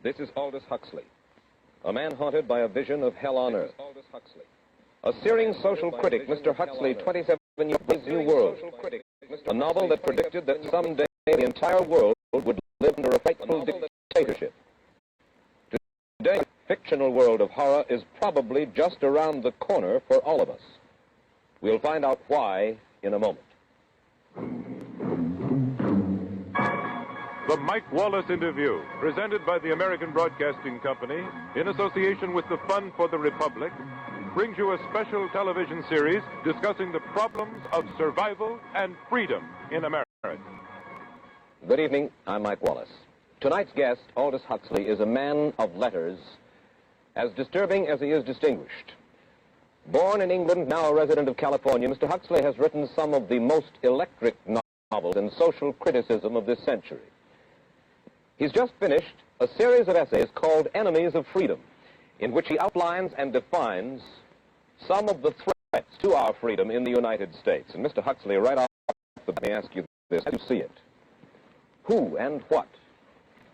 This is Aldous Huxley, a man haunted by a vision of hell on earth. A searing social critic, Mr. Huxley, 27 years old, New World, a novel that predicted that someday the entire world would live under a frightful dictatorship. Today, the fictional world of horror is probably just around the corner for all of us. We'll find out why in a moment. The Mike Wallace Interview, presented by the American Broadcasting Company in association with the Fund for the Republic, brings you a special television series discussing the problems of survival and freedom in America. Good evening. I'm Mike Wallace. Tonight's guest, Aldous Huxley, is a man of letters, as disturbing as he is distinguished. Born in England, now a resident of California, Mr. Huxley has written some of the most electric novels in social criticism of this century. He's just finished a series of essays called Enemies of Freedom, in which he outlines and defines some of the threats to our freedom in the United States. And Mr. Huxley, right off the bat, let me ask you this. How do you see it? Who and what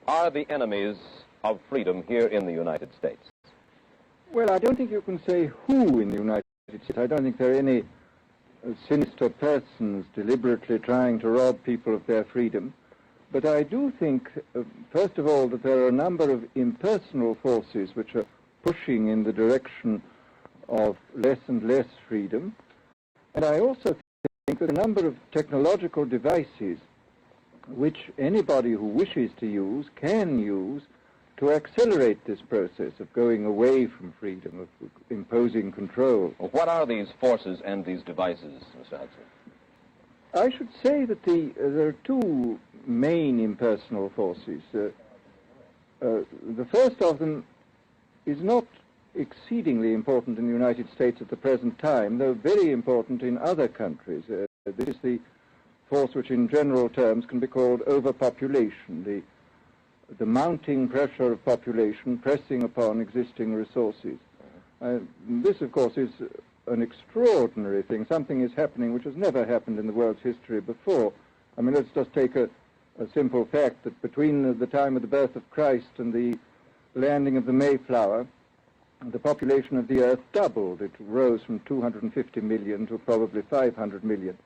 are the enemies of freedom here in the United States? Well, I don't think you can say who in the United States. I don't think there are any sinister persons deliberately trying to rob people of their freedom. But I do think, first of all, that there are a number of impersonal forces which are pushing in the direction of less and less freedom. And I also think that a number of technological devices which anybody who wishes to use can use to accelerate this process of going away from freedom, of imposing control. Well, what are these forces and these devices, Mr. Huxley? I should say that there are two main impersonal forces. The first of them is not exceedingly important in the United States at the present time, though very important in other countries. This is the force which in general terms can be called overpopulation, the mounting pressure of population pressing upon existing resources. This, of course, is an extraordinary thing. Something is happening which has never happened in the world's history before. I mean, let's just take a simple fact that between the time of the birth of Christ and the landing of the Mayflower, the population of the Earth doubled. It rose from 250 million to probably 500 million.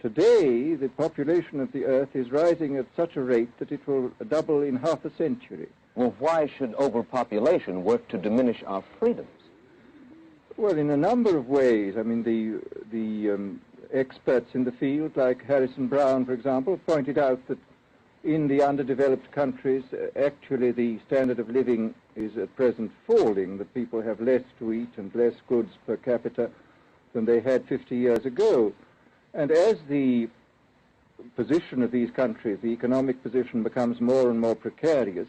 Today, the population of the Earth is rising at such a rate that it will double in half a century. Well, why should overpopulation work to diminish our freedoms? Well, in a number of ways. I mean, the experts in the field, like Harrison Brown, for example, pointed out that in the underdeveloped countries, actually the standard of living is at present falling, that people have less to eat and less goods per capita than they had 50 years ago. And as the position of these countries, the economic position, becomes more and more precarious,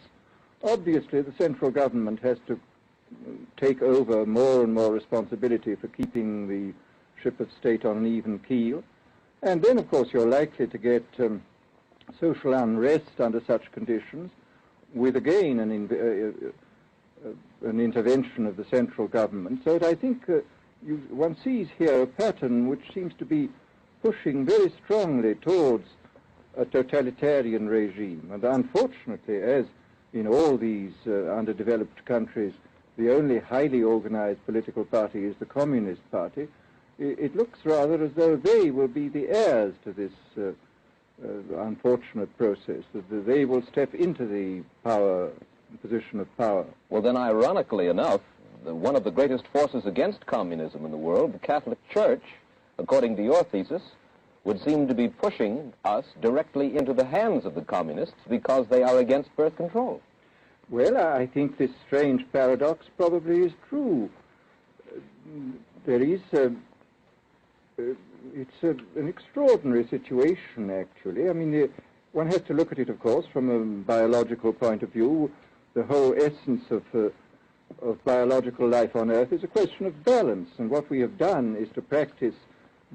obviously the central government has to take over more and more responsibility for keeping the ship of state on an even keel. And then, of course, you're likely to get social unrest under such conditions, with again an intervention of the central government. So that I think one sees here a pattern which seems to be pushing very strongly towards a totalitarian regime. And unfortunately, as in all these underdeveloped countries, the only highly organized political party is the Communist Party, it looks rather as though they will be the heirs to this unfortunate process, that they will step into the position of power. Well, then, ironically enough, one of the greatest forces against communism in the world, the Catholic Church, according to your thesis, would seem to be pushing us directly into the hands of the communists because they are against birth control. Well, I think this strange paradox probably is true. There is it's an extraordinary situation, actually. I mean, one has to look at it, of course, from a biological point of view. The whole essence of biological life on Earth is a question of balance, and what we have done is to practice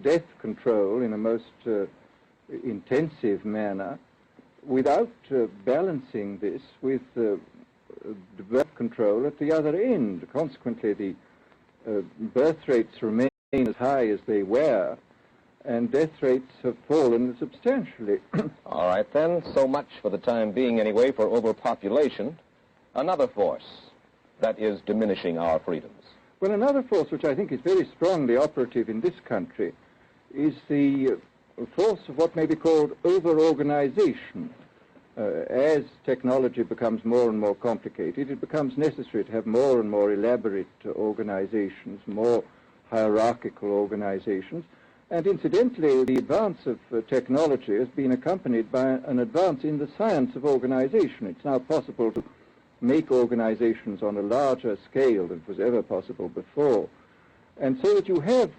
death control in a most intensive manner without balancing this with birth control at the other end. Consequently, the birth rates remain as high as they were, and death rates have fallen substantially. All right, then. So much for the time being, anyway, for overpopulation. another force that is diminishing our freedoms? Well, another force which I think is very strongly operative in this country is the force of what may be called over-organization. As technology becomes more and more complicated, it becomes necessary to have more and more elaborate organizations, more hierarchical organizations. And incidentally, the advance of technology has been accompanied by an advance in the science of organization. It's now possible to make organizations on a larger scale than was ever possible before. And so that you have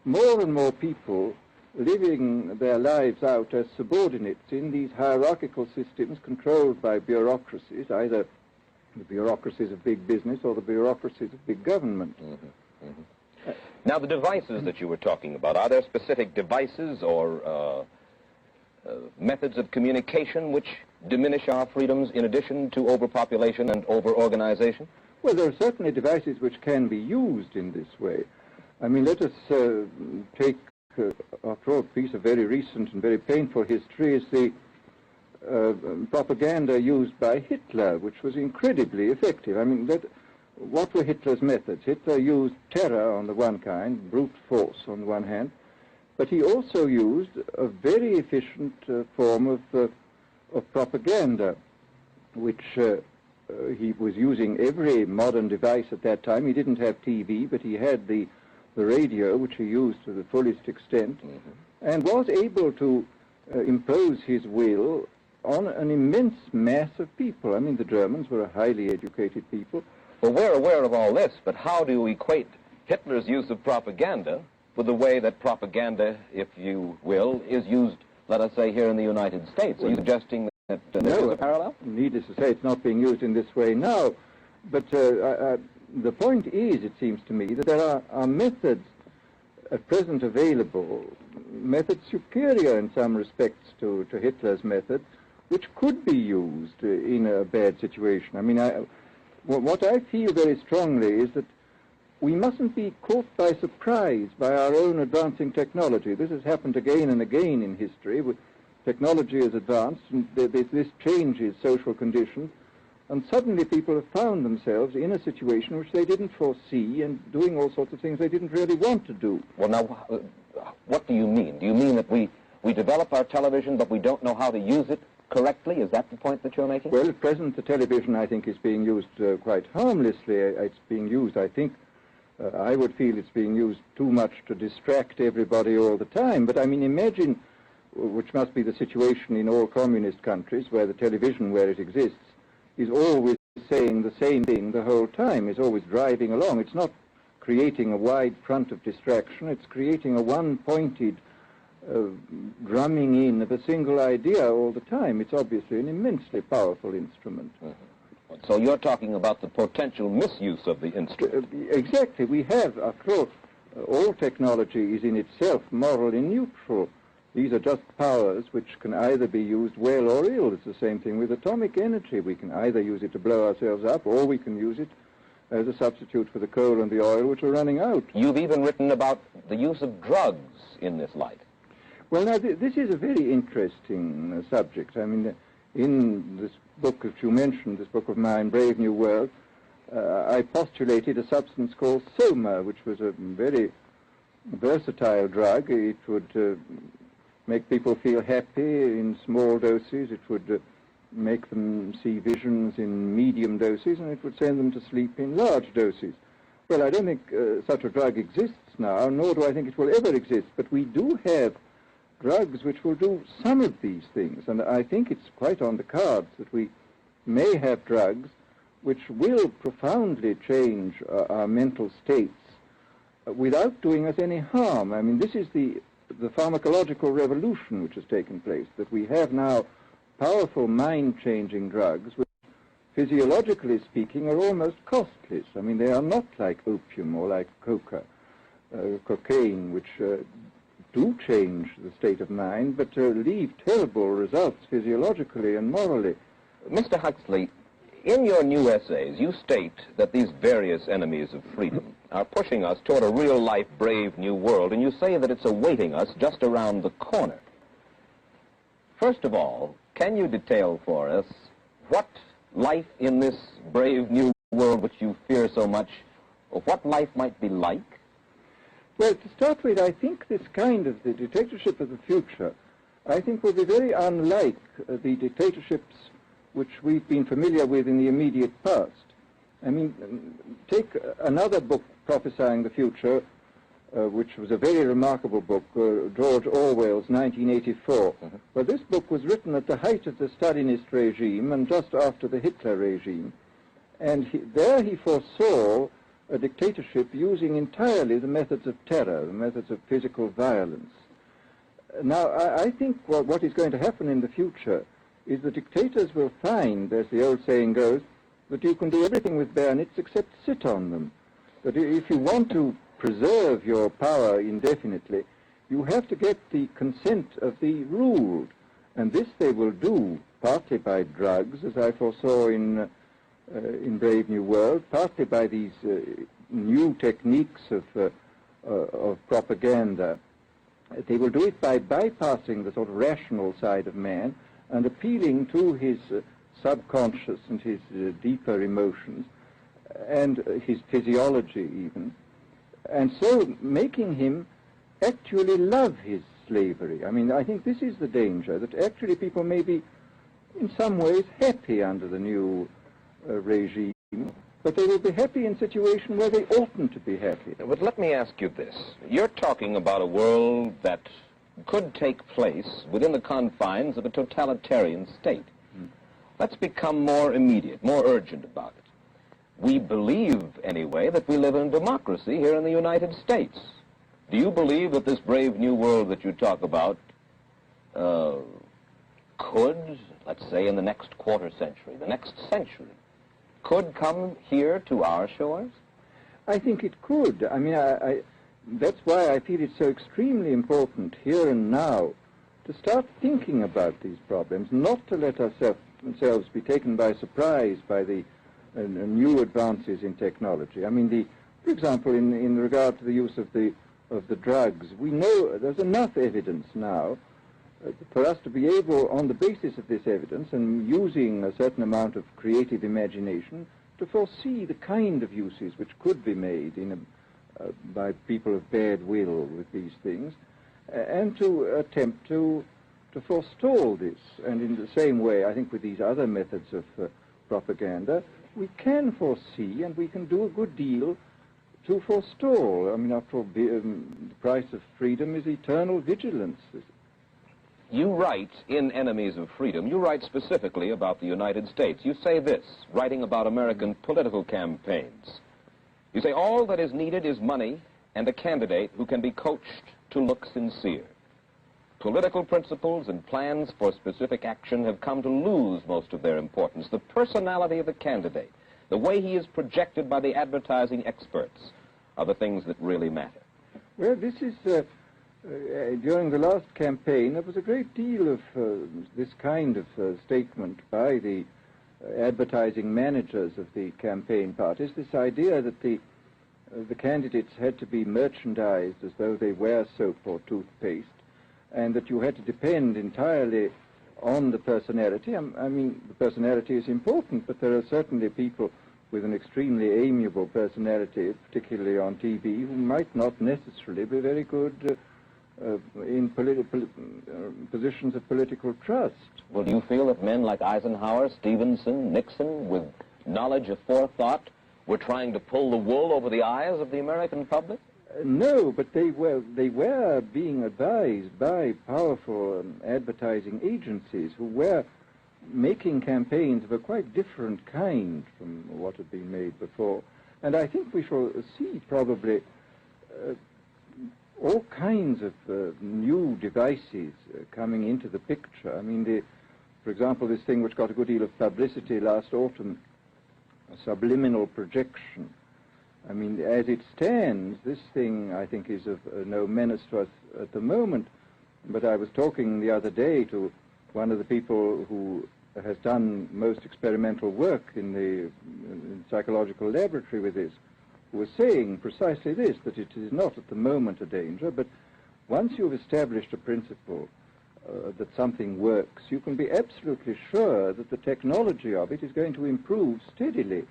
more and more people living their lives out as subordinates in these hierarchical systems controlled by bureaucracies, either the bureaucracies of big business or the bureaucracies of big government. Mm-hmm. Mm-hmm. Now, the devices that you were talking about, are there specific devices or methods of communication which diminish our freedoms in addition to overpopulation and over-organization? Well, there are certainly devices which can be used in this way. I mean, let us take, after all, a piece of very recent and very painful history is the propaganda used by Hitler, which was incredibly effective. I mean, what were Hitler's methods? Hitler used terror on the one kind, brute force on the one hand, but he also used a very efficient form of propaganda, which he was using every modern device at that time. He didn't have TV, but he had the radio, which he used to the fullest extent, and was able to impose his will on an immense mass of people. I mean, the Germans were a highly educated people. Well, we're aware of all this, but how do you equate Hitler's use of propaganda with the way that propaganda, if you will, is used, let us say, here in the United States? Are you suggesting that there is a parallel? Needless to say, it's not being used in this way now. But the point is, it seems to me, that there are methods at present available, methods superior in some respects to Hitler's method, which could be used in a bad situation. I mean, what I feel very strongly is that we mustn't be caught by surprise by our own advancing technology. This has happened again and again in history. Technology has advanced, and this changes social conditions, and suddenly people have found themselves in a situation which they didn't foresee and doing all sorts of things they didn't really want to do. Well, now, what do you mean? Do you mean that we develop our television, but we don't know how to use it correctly? Is that the point that you're making? Well, at present, the television, I think, is being used quite harmlessly. It's being used, I think, I would feel it's being used too much to distract everybody all the time. But, I mean, imagine, which must be the situation in all communist countries, where the television, where it exists, is always saying the same thing the whole time, is always driving along. It's not creating a wide front of distraction, it's creating a one-pointed drumming in of a single idea all the time. It's obviously an immensely powerful instrument. So you're talking about the potential misuse of the instrument. Exactly. We have, after all technology is in itself morally neutral. These are just powers which can either be used well or ill. It's the same thing with atomic energy. We can either use it to blow ourselves up, or we can use it as a substitute for the coal and the oil, which are running out. You've even written about the use of drugs in this light. Well, now, this is a very interesting subject. I mean, in this book that you mentioned, this book of mine, Brave New World, I postulated a substance called soma, which was a very versatile drug. It would make people feel happy in small doses. It would make them see visions in medium doses, and it would send them to sleep in large doses. Well, I don't think such a drug exists now, nor do I think it will ever exist, but we do have drugs which will do some of these things, and I think it's quite on the cards that we may have drugs which will profoundly change our mental states without doing us any harm. I mean, this is the pharmacological revolution which has taken place, that we have now powerful mind-changing drugs which, physiologically speaking, are almost costless. I mean, they are not like opium or like cocaine, which do change the state of mind, but leave terrible results physiologically and morally. Mr. Huxley, in your new essays, you state that these various enemies of freedom are pushing us toward a real-life, brave new world, and you say that it's awaiting us just around the corner. First of all, can you detail for us what life in this brave new world which you fear so much, what life might be like? Well, to start with, I think this kind of the dictatorship of the future, I think will be very unlike the dictatorships which we've been familiar with in the immediate past. I mean, take another book prophesying the future, which was a very remarkable book, George Orwell's 1984. Well, this book was written at the height of the Stalinist regime and just after the Hitler regime. And there he foresaw a dictatorship using entirely the methods of terror, the methods of physical violence. Now, I think what is going to happen in the future is the dictators will find, as the old saying goes, that you can do everything with bayonets except sit on them. That if you want to preserve your power indefinitely, you have to get the consent of the ruled. And this they will do partly by drugs, as I foresaw in Brave New World, partly by these new techniques of propaganda. They will do it by bypassing the sort of rational side of man and appealing to his subconscious and his deeper emotions and his physiology even, and so making him actually love his slavery. I mean, I think this is the danger, that actually people may be in some ways happy under the new regime, but they will be happy in a situation where they oughtn't to be happy. But let me ask you this. You're talking about a world that could take place within the confines of a totalitarian state. Let's become more immediate, more urgent about it. We believe, anyway, that we live in a democracy here in the United States. Do you believe that this brave new world that you talk about could, let's say in the next quarter century, the next century, could come here to our shores? I think it could. I mean, that's why I feel it's so extremely important here and now to start thinking about these problems, not to let ourselves be taken by surprise by the new advances in technology. I mean, for example, in regard to the use of the drugs, we know there's enough evidence now for us to be able, on the basis of this evidence and using a certain amount of creative imagination, to foresee the kind of uses which could be made by people of bad will with these things, and to attempt to forestall this. And in the same way, I think with these other methods of propaganda, we can foresee and we can do a good deal to forestall. I mean, after all, the price of freedom is eternal vigilance. You write in Enemies of Freedom, you write specifically about the United States. You say this, writing about American political campaigns. You say, all that is needed is money and a candidate who can be coached to look sincere. Political principles and plans for specific action have come to lose most of their importance. The personality of the candidate, the way he is projected by the advertising experts, are the things that really matter. Well, this is... during the last campaign, there was a great deal of this kind of statement by the advertising managers of the campaign parties, this idea that the candidates had to be merchandised as though they were soap or toothpaste, and that you had to depend entirely on the personality. I mean, the personality is important, but there are certainly people with an extremely amiable personality, particularly on TV, who might not necessarily be very good in positions of political trust. Well, do you feel that men like Eisenhower, Stevenson, Nixon, with knowledge of forethought, were trying to pull the wool over the eyes of the American public? No, but they were being advised by powerful advertising agencies who were making campaigns of a quite different kind from what had been made before. And I think we shall see probably all kinds of new devices coming into the picture. I mean, for example, this thing which got a good deal of publicity last autumn, subliminal projection. I mean, as it stands, this thing, I think, is of no menace to us at the moment. But I was talking the other day to one of the people who has done most experimental work in the psychological laboratory with this, who was saying precisely this, that it is not at the moment a danger, but once you've established a principle that something works, you can be absolutely sure that the technology of it is going to improve steadily.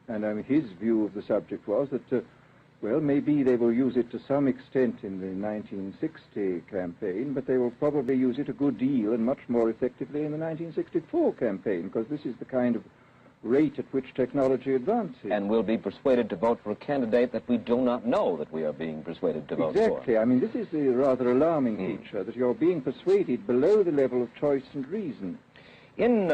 And I mean, his view of the subject was that, well, maybe they will use it to some extent in the 1960 campaign, but they will probably use it a good deal and much more effectively in the 1964 campaign, because this is the kind of rate at which technology advances. And we'll be persuaded to vote for a candidate that we do not know that we are being persuaded to vote for. Exactly. I mean, this is the rather alarming feature, that you're being persuaded below the level of choice and reason. In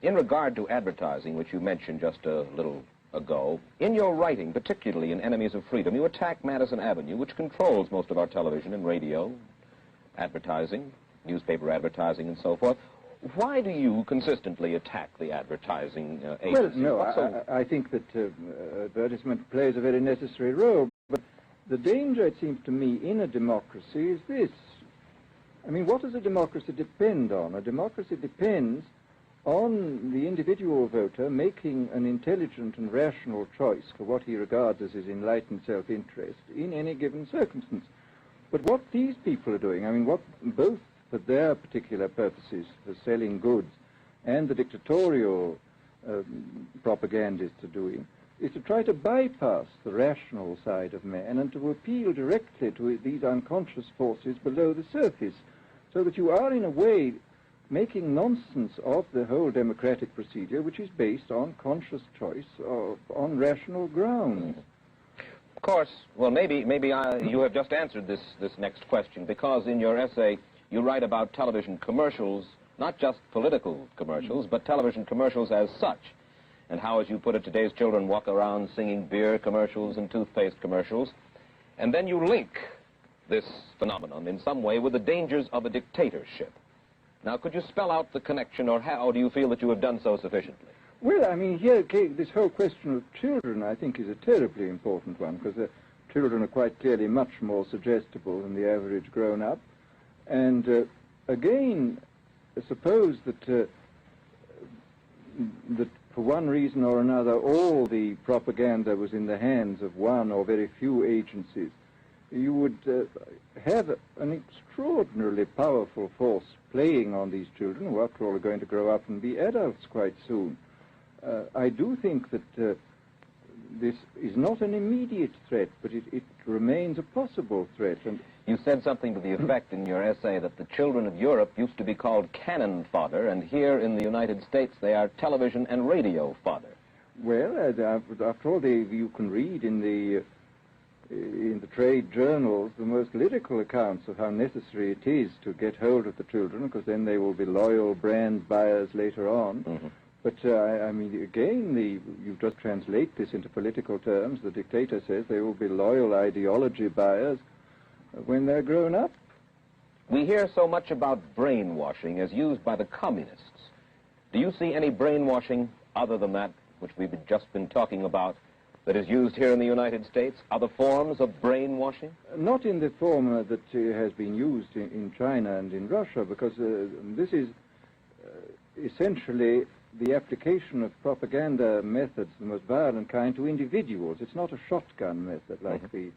regard to advertising, which you mentioned just a little ago, in your writing, particularly in Enemies of Freedom, you attack Madison Avenue, which controls most of our television and radio advertising, newspaper advertising, and so forth. Why do you consistently attack the advertising agency? Well, no, I think that advertisement plays a very necessary role, but the danger, it seems to me, in a democracy is this. I mean, what does a democracy depend on? A democracy depends on the individual voter making an intelligent and rational choice for what he regards as his enlightened self-interest in any given circumstance. But what these people are doing, I mean, what both for their particular purposes for selling goods and the dictatorial propagandists are doing, is to try to bypass the rational side of man and to appeal directly to these unconscious forces below the surface, so that you are, in a way, making nonsense of the whole democratic procedure, which is based on conscious choice on rational grounds. Of course, well, maybe you have just answered this next question, because in your essay you write about television commercials, not just political commercials, but television commercials as such, and how, as you put it, today's children walk around singing beer commercials and toothpaste commercials, and then you link this phenomenon in some way with the dangers of a dictatorship. Now, could you spell out the connection, or how do you feel that you have done so sufficiently? Well, I mean, here, this whole question of children, I think, is a terribly important one, because children are quite clearly much more suggestible than the average grown-up. And again, suppose that that for one reason or another all the propaganda was in the hands of one or very few agencies, you would have an extraordinarily powerful force playing on these children, who after all are going to grow up and be adults quite soon. I do think that this is not an immediate threat, but it remains a possible threat. And you said something to the effect in your essay that the children of Europe used to be called cannon fodder, and here in the United States they are television and radio fodder. Well, after all, you can read in the trade journals the most lyrical accounts of how necessary it is to get hold of the children, because then they will be loyal brand buyers later on. Mm-hmm. But, I mean, again, you just translate this into political terms. The dictator says they will be loyal ideology buyers when they're grown up. We hear so much about brainwashing as used by the communists. Do you see any brainwashing other than that which we've just been talking about that is used here in the United States? Other forms of brainwashing? Not in the form that has been used in China and in Russia, because this is essentially the application of propaganda methods, the most violent kind, to individuals. It's not a shotgun method like the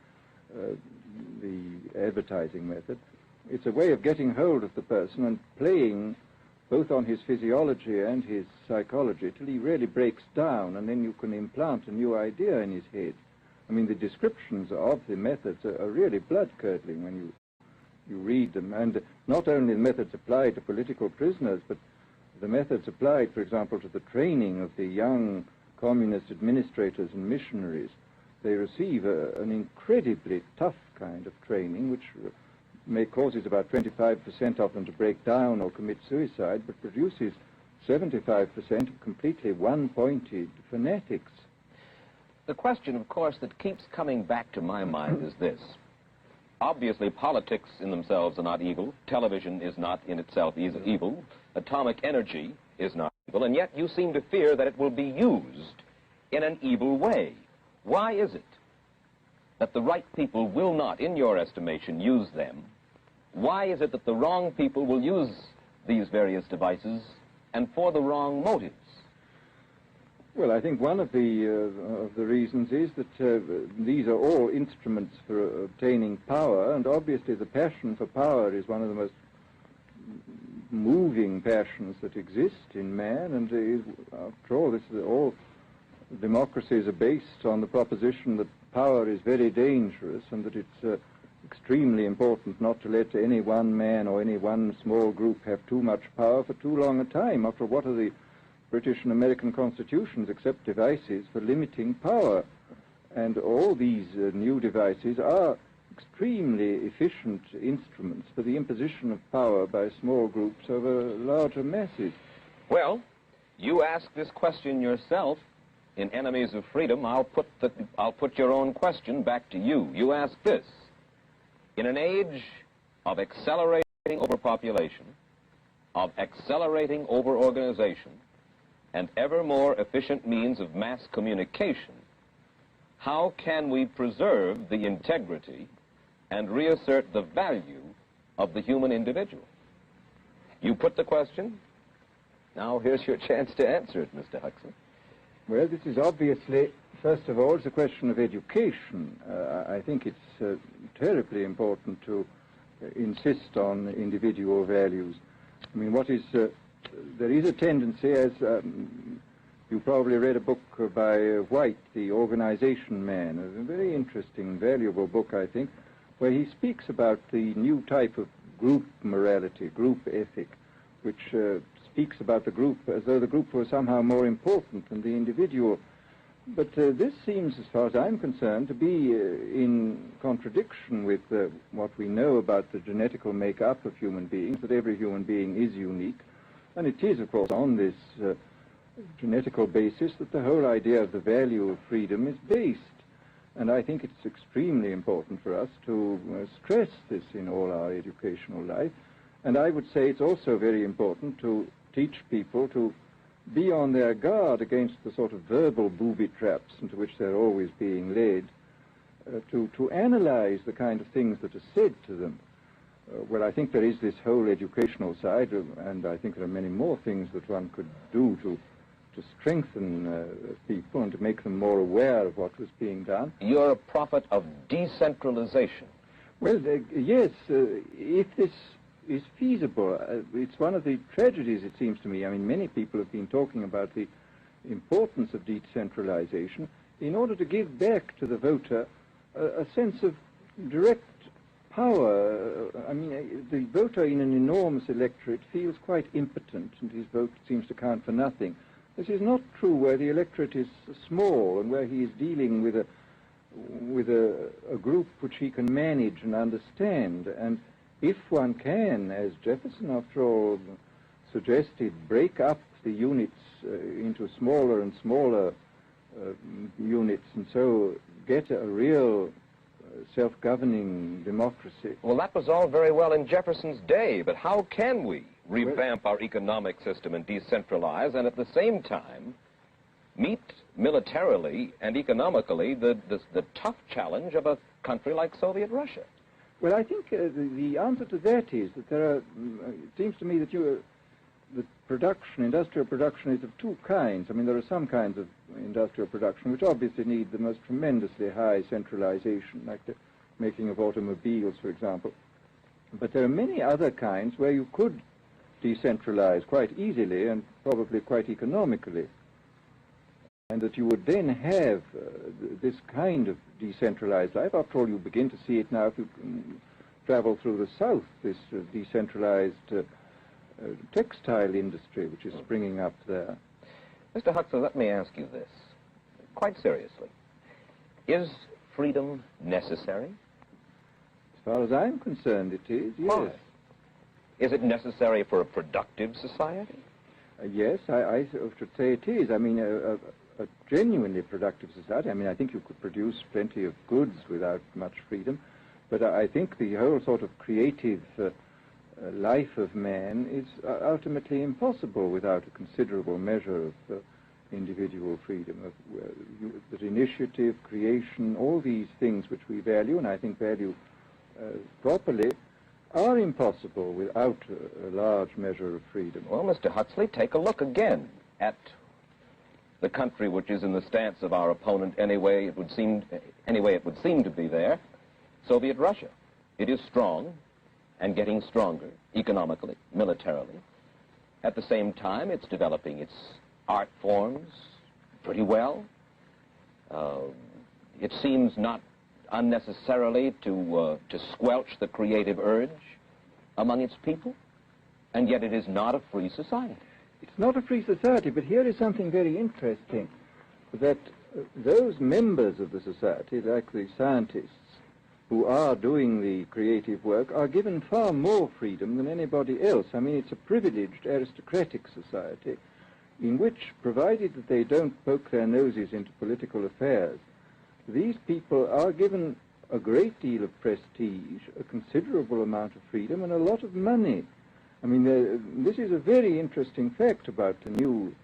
advertising method. It's a way of getting hold of the person and playing both on his physiology and his psychology till he really breaks down, and then you can implant a new idea in his head. I mean, the descriptions of the methods are really blood-curdling when you read them, and not only the methods applied to political prisoners, but the methods applied, for example, to the training of the young communist administrators and missionaries. They receive an incredibly tough kind of training, which causes about 25% of them to break down or commit suicide, but produces 75% of completely one-pointed fanatics. The question, of course, that keeps coming back to my mind is this. Obviously, politics in themselves are not evil. Television is not in itself evil. Atomic energy is not evil. And yet you seem to fear that it will be used in an evil way. Why is it that the right people will not, in your estimation, use them? Why is it that the wrong people will use these various devices and for the wrong motives? Well, I think one of the reasons is that these are all instruments for obtaining power, and obviously the passion for power is one of the most moving passions that exist in man, and after all, all democracies are based on the proposition that power is very dangerous and that it's extremely important not to let any one man or any one small group have too much power for too long a time. After all, what are the British and American constitutions except devices for limiting power? And all these new devices are extremely efficient instruments for the imposition of power by small groups over larger masses. Well, you ask this question yourself in Enemies of Freedom. I'll put your own question back to you. You ask this: in an age of accelerating overpopulation, of accelerating overorganization, and ever more efficient means of mass communication, how can we preserve the integrity and reassert the value of the human individual? You put the question. Now here's your chance to answer it, Mr. Huxley. Well, this is obviously, first of all, it's a question of education. I think it's terribly important to insist on individual values. I mean, there is a tendency, as you probably read a book by White, The Organization Man, a very interesting, valuable book, I think, where he speaks about the new type of group morality, group ethic, which speaks about the group as though the group was somehow more important than the individual. But this seems, as far as I'm concerned, to be in contradiction with what we know about the genetical makeup of human beings, that every human being is unique. And it is, of course, on this genetical basis that the whole idea of the value of freedom is based. And I think it's extremely important for us to stress this in all our educational life. And I would say it's also very important to teach people to be on their guard against the sort of verbal booby traps into which they're always being led, to analyze the kind of things that are said to them. Well, I think there is this whole educational side, and I think there are many more things that one could do to strengthen people and to make them more aware of what was being done. You're a prophet of decentralization. Well, yes, if this is feasible. It's one of the tragedies, it seems to me. I mean, many people have been talking about the importance of decentralization in order to give back to the voter a sense of direct power. I mean, the voter in an enormous electorate feels quite impotent, and his vote seems to count for nothing. This is not true where the electorate is small and where he is dealing with a group which he can manage and understand. And if one can, as Jefferson, after all, suggested, break up the units into smaller and smaller units, and so get a real self-governing democracy. Well, that was all very well in Jefferson's day, but how can we revamp our economic system and decentralize and at the same time meet militarily and economically the tough challenge of a country like Soviet Russia? Well, I think the answer to that is that there are, it seems to me that the production, industrial production, is of two kinds. I mean, there are some kinds of industrial production which obviously need the most tremendously high centralization, like the making of automobiles, for example. But there are many other kinds where you could decentralize quite easily and probably quite economically, and that you would then have this kind of decentralized life. After all, you begin to see it now if you travel through the South, this decentralized textile industry which is springing up there. Mr. Huxley, let me ask you this, quite seriously. Is freedom necessary? As far as I'm concerned, it is, yes. Why? Is it necessary for a productive society? Yes, I should say it is. I mean, a genuinely productive society. I mean, I think you could produce plenty of goods without much freedom, but I think the whole sort of creative life of man is ultimately impossible without a considerable measure of individual freedom, that initiative, creation, all these things which we value, and I think value properly, are impossible without a large measure of freedom. Well, Mr. Huxley, take a look again at the country which is in the stance of our opponent anyway it would seem to be there, Soviet Russia. It is strong, and getting stronger economically, militarily. At the same time, it's developing its art forms pretty well. It seems not unnecessarily to squelch the creative urge among its people, and yet it is not a free society. It's not a free society, but here is something very interesting, that those members of the society, like the scientists who are doing the creative work, are given far more freedom than anybody else. I mean, it's a privileged aristocratic society in which, provided that they don't poke their noses into political affairs, these people are given a great deal of prestige, a considerable amount of freedom, and a lot of money. I mean, this is a very interesting fact about the new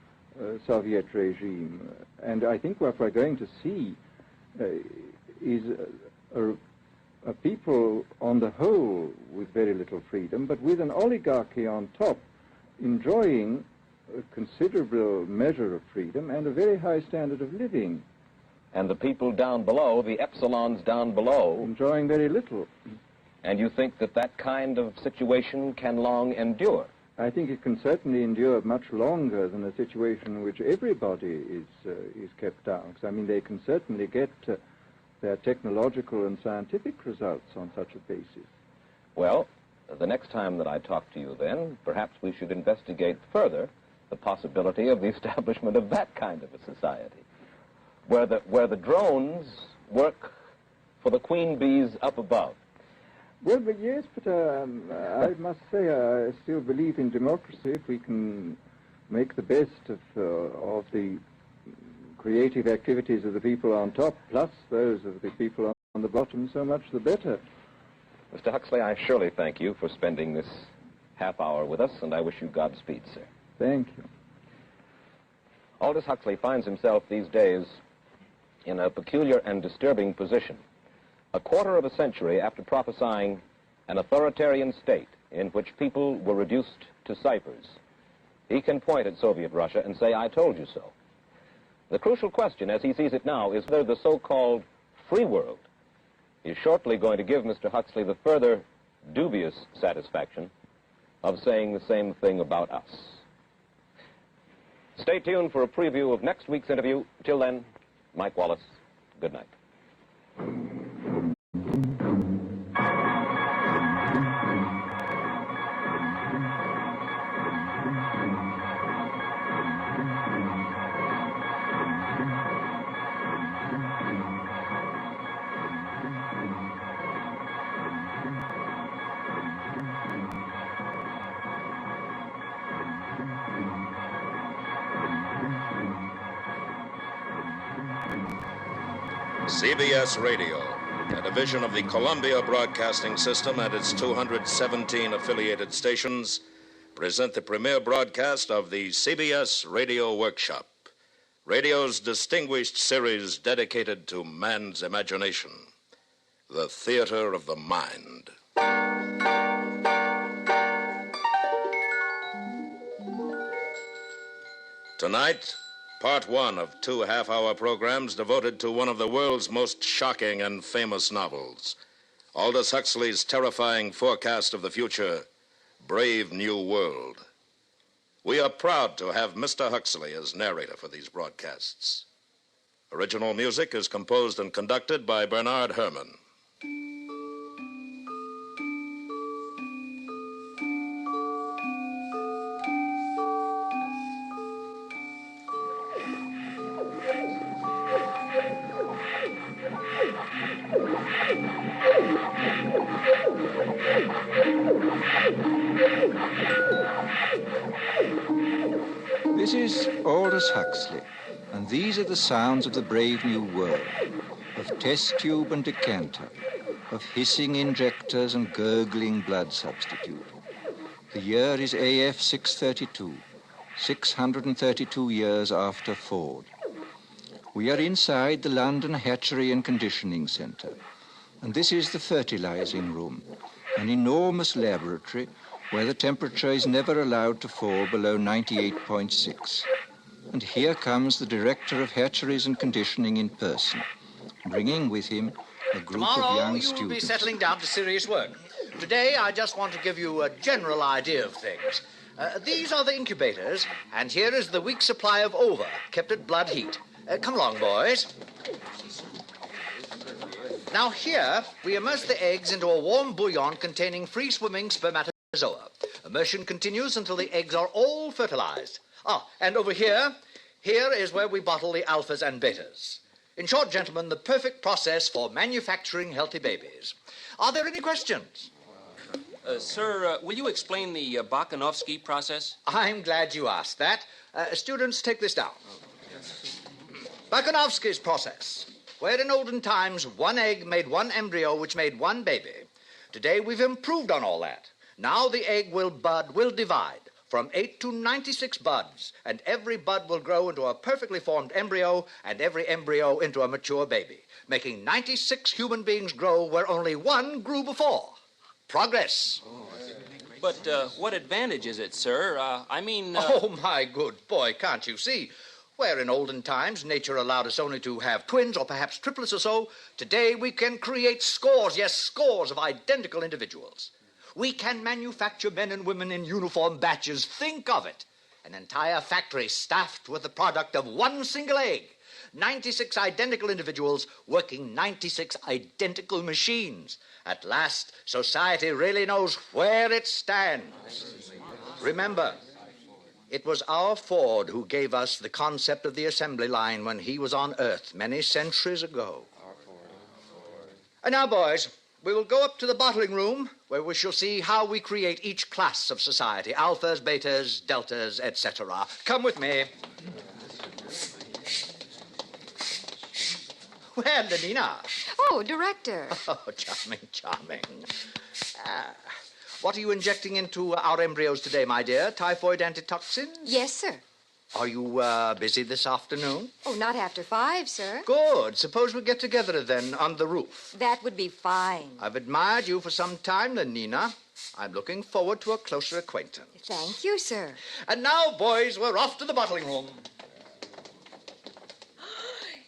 Soviet regime, and I think what we're going to see is a people on the whole with very little freedom, but with an oligarchy on top enjoying a considerable measure of freedom and a very high standard of living. And the people down below, the epsilons down below, enjoying very little. And you think that that kind of situation can long endure? I think it can certainly endure much longer than a situation in which everybody is kept down. Because, I mean, they can certainly get their technological and scientific results on such a basis. Well, the next time that I talk to you then, perhaps we should investigate further the possibility of the establishment of that kind of a society, where the drones work for the queen bees up above. Well, but yes, but I must say I still believe in democracy. If we can make the best of the creative activities of the people on top, plus those of the people on the bottom, so much the better. Mr. Huxley, I surely thank you for spending this half hour with us, and I wish you Godspeed, sir. Thank you. Aldous Huxley finds himself these days in a peculiar and disturbing position. A quarter of a century after prophesying an authoritarian state in which people were reduced to ciphers, he can point at Soviet Russia and say, "I told you so." The crucial question, as he sees it now, is whether the so-called free world is shortly going to give Mr. Huxley the further dubious satisfaction of saying the same thing about us. Stay tuned for a preview of next week's interview. Till then, Mike Wallace, good night. CBS Radio, a division of the Columbia Broadcasting System and its 217 affiliated stations, present the premiere broadcast of the CBS Radio Workshop, radio's distinguished series dedicated to man's imagination, the theater of the mind. Tonight, Part 1 of 2 half-hour programs devoted to one of the world's most shocking and famous novels, Aldous Huxley's terrifying forecast of the future, Brave New World. We are proud to have Mr. Huxley as narrator for these broadcasts. Original music is composed and conducted by Bernard Herrmann. This is Aldous Huxley, and these are the sounds of the brave new world, of test tube and decanter, of hissing injectors and gurgling blood substitute. The year is AF 632, 632 years after Ford. We are inside the London Hatchery and Conditioning Centre, and this is the fertilizing room, an enormous laboratory where the temperature is never allowed to fall below 98.6. And here comes the director of hatcheries and conditioning in person, bringing with him a group of young students. Tomorrow you will be settling down to serious work. Today, I just want to give you a general idea of things. These are the incubators, and here is the week's supply of ova, kept at blood heat. Come along, boys. Now here, we immerse the eggs into a warm bouillon containing free-swimming spermatozoa. Immersion continues until the eggs are all fertilized. And over here is where we bottle the alphas and betas. In short, gentlemen, the perfect process for manufacturing healthy babies. Are there any questions? Sir, will you explain the Bakhanovsky process? I'm glad you asked that. Students, take this down. Bakhanovsky's process, where in olden times one egg made one embryo which made one baby. Today we've improved on all that. Now the egg will divide from 8 to 96 buds, and every bud will grow into a perfectly formed embryo, and every embryo into a mature baby, making 96 human beings grow where only one grew before. Progress. But what advantage is it, sir? Oh, my good boy, can't you see? Where in olden times nature allowed us only to have twins or perhaps triplets or so, today we can create scores, yes, scores of identical individuals. We can manufacture men and women in uniform batches. Think of it. An entire factory staffed with the product of one single egg. 96 identical individuals working 96 identical machines. At last, society really knows where it stands. Remember, it was our Ford who gave us the concept of the assembly line when he was on Earth many centuries ago. And now, boys, we will go up to the bottling room where we shall see how we create each class of society, alphas, betas, deltas, etc. Come with me. Well, Lenina. Oh, Director. Oh, charming, charming. What are you injecting into our embryos today, my dear? Typhoid antitoxins? Yes, sir. Are you busy this afternoon? Oh, not after 5, sir. Good. Suppose we get together then on the roof. That would be fine. I've admired you for some time, Lenina. I'm looking forward to a closer acquaintance. Thank you, sir. And now, boys, we're off to the bottling room.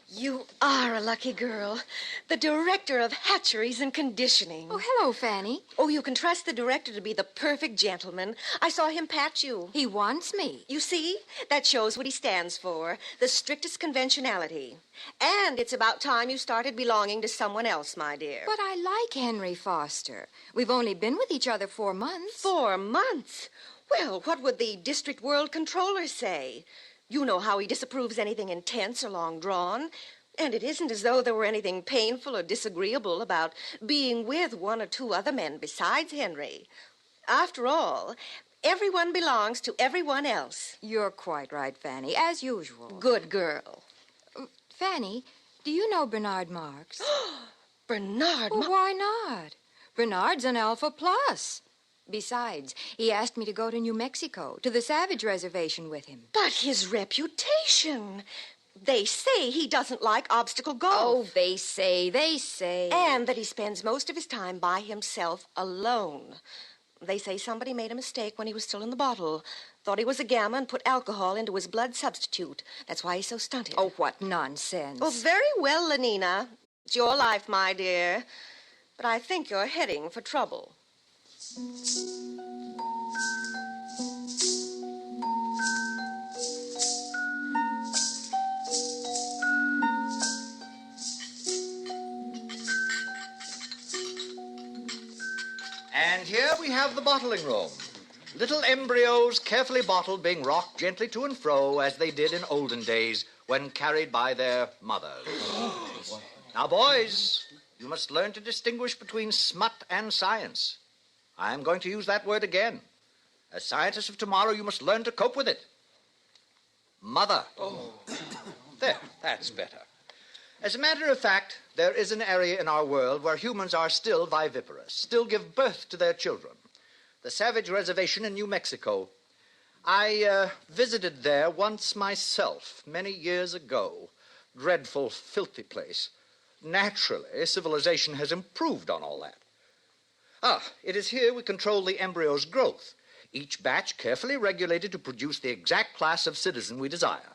You are a lucky girl. The director of hatcheries and conditioning. Oh, hello, Fanny. Oh, you can trust the director to be the perfect gentleman. I saw him pat you. He wants me. You see? That shows what he stands for. The strictest conventionality. And it's about time you started belonging to someone else, my dear. But I like Henry Foster. We've only been with each other 4 months. 4 months? Well, what would the district world controller say? You know how he disapproves anything intense or long drawn. And it isn't as though there were anything painful or disagreeable about being with 1 or 2 other men besides Henry. After all, everyone belongs to everyone else. You're quite right, Fanny, as usual. Good girl. Fanny, do you know Bernard Marx? Bernard Well, why not? Bernard's an Alpha Plus. Besides, he asked me to go to New Mexico, to the Savage Reservation with him. But his reputation. They say he doesn't like obstacle golf. Oh, they say. And that he spends most of his time by himself alone. They say somebody made a mistake when he was still in the bottle. Thought he was a gamma and put alcohol into his blood substitute. That's why he's so stunted. Oh, what nonsense. Oh, very well, Lenina. It's your life, my dear. But I think you're heading for trouble. And here we have the bottling room. Little embryos carefully bottled being rocked gently to and fro as they did in olden days when carried by their mothers. Now, boys, you must learn to distinguish between smut and science. I'm going to use that word again. As scientists of tomorrow, you must learn to cope with it. Mother. Oh. There, that's better. As a matter of fact, there is an area in our world where humans are still viviparous, still give birth to their children. The Savage Reservation in New Mexico. I visited there once myself, many years ago. Dreadful, filthy place. Naturally, civilization has improved on all that. It is here we control the embryo's growth, each batch carefully regulated to produce the exact class of citizen we desire.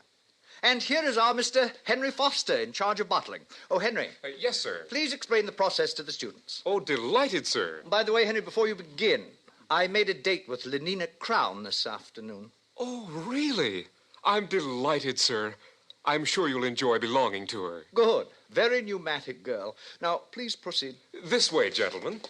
And here is our Mr. Henry Foster in charge of bottling. Oh, Henry. Yes, sir. Please explain the process to the students. Oh, delighted, sir. By the way, Henry, before you begin, I made a date with Lenina Crown this afternoon. Oh, really? I'm delighted, sir. I'm sure you'll enjoy belonging to her. Good. Very pneumatic girl. Now, please proceed. This way, gentlemen.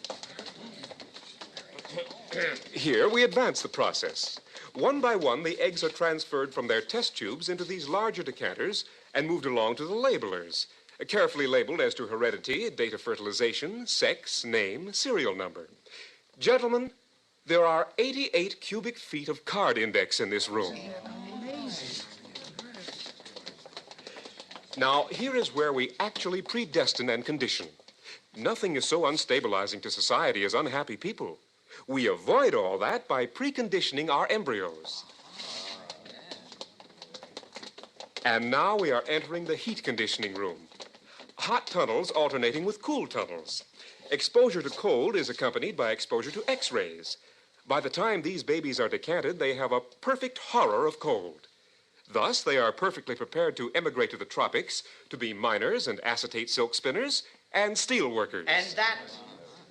Here, we advance the process. One by one, the eggs are transferred from their test tubes into these larger decanters and moved along to the labelers, carefully labeled as to heredity, date of fertilization, sex, name, serial number. Gentlemen, there are 88 cubic feet of card index in this room. Now, here is where we actually predestine and condition. Nothing is so unstabilizing to society as unhappy people. We avoid all that by preconditioning our embryos. And now we are entering the heat conditioning room. Hot tunnels alternating with cool tunnels. Exposure to cold is accompanied by exposure to X-rays. By the time these babies are decanted, they have a perfect horror of cold. Thus, they are perfectly prepared to emigrate to the tropics, to be miners and acetate silk spinners and steel workers. And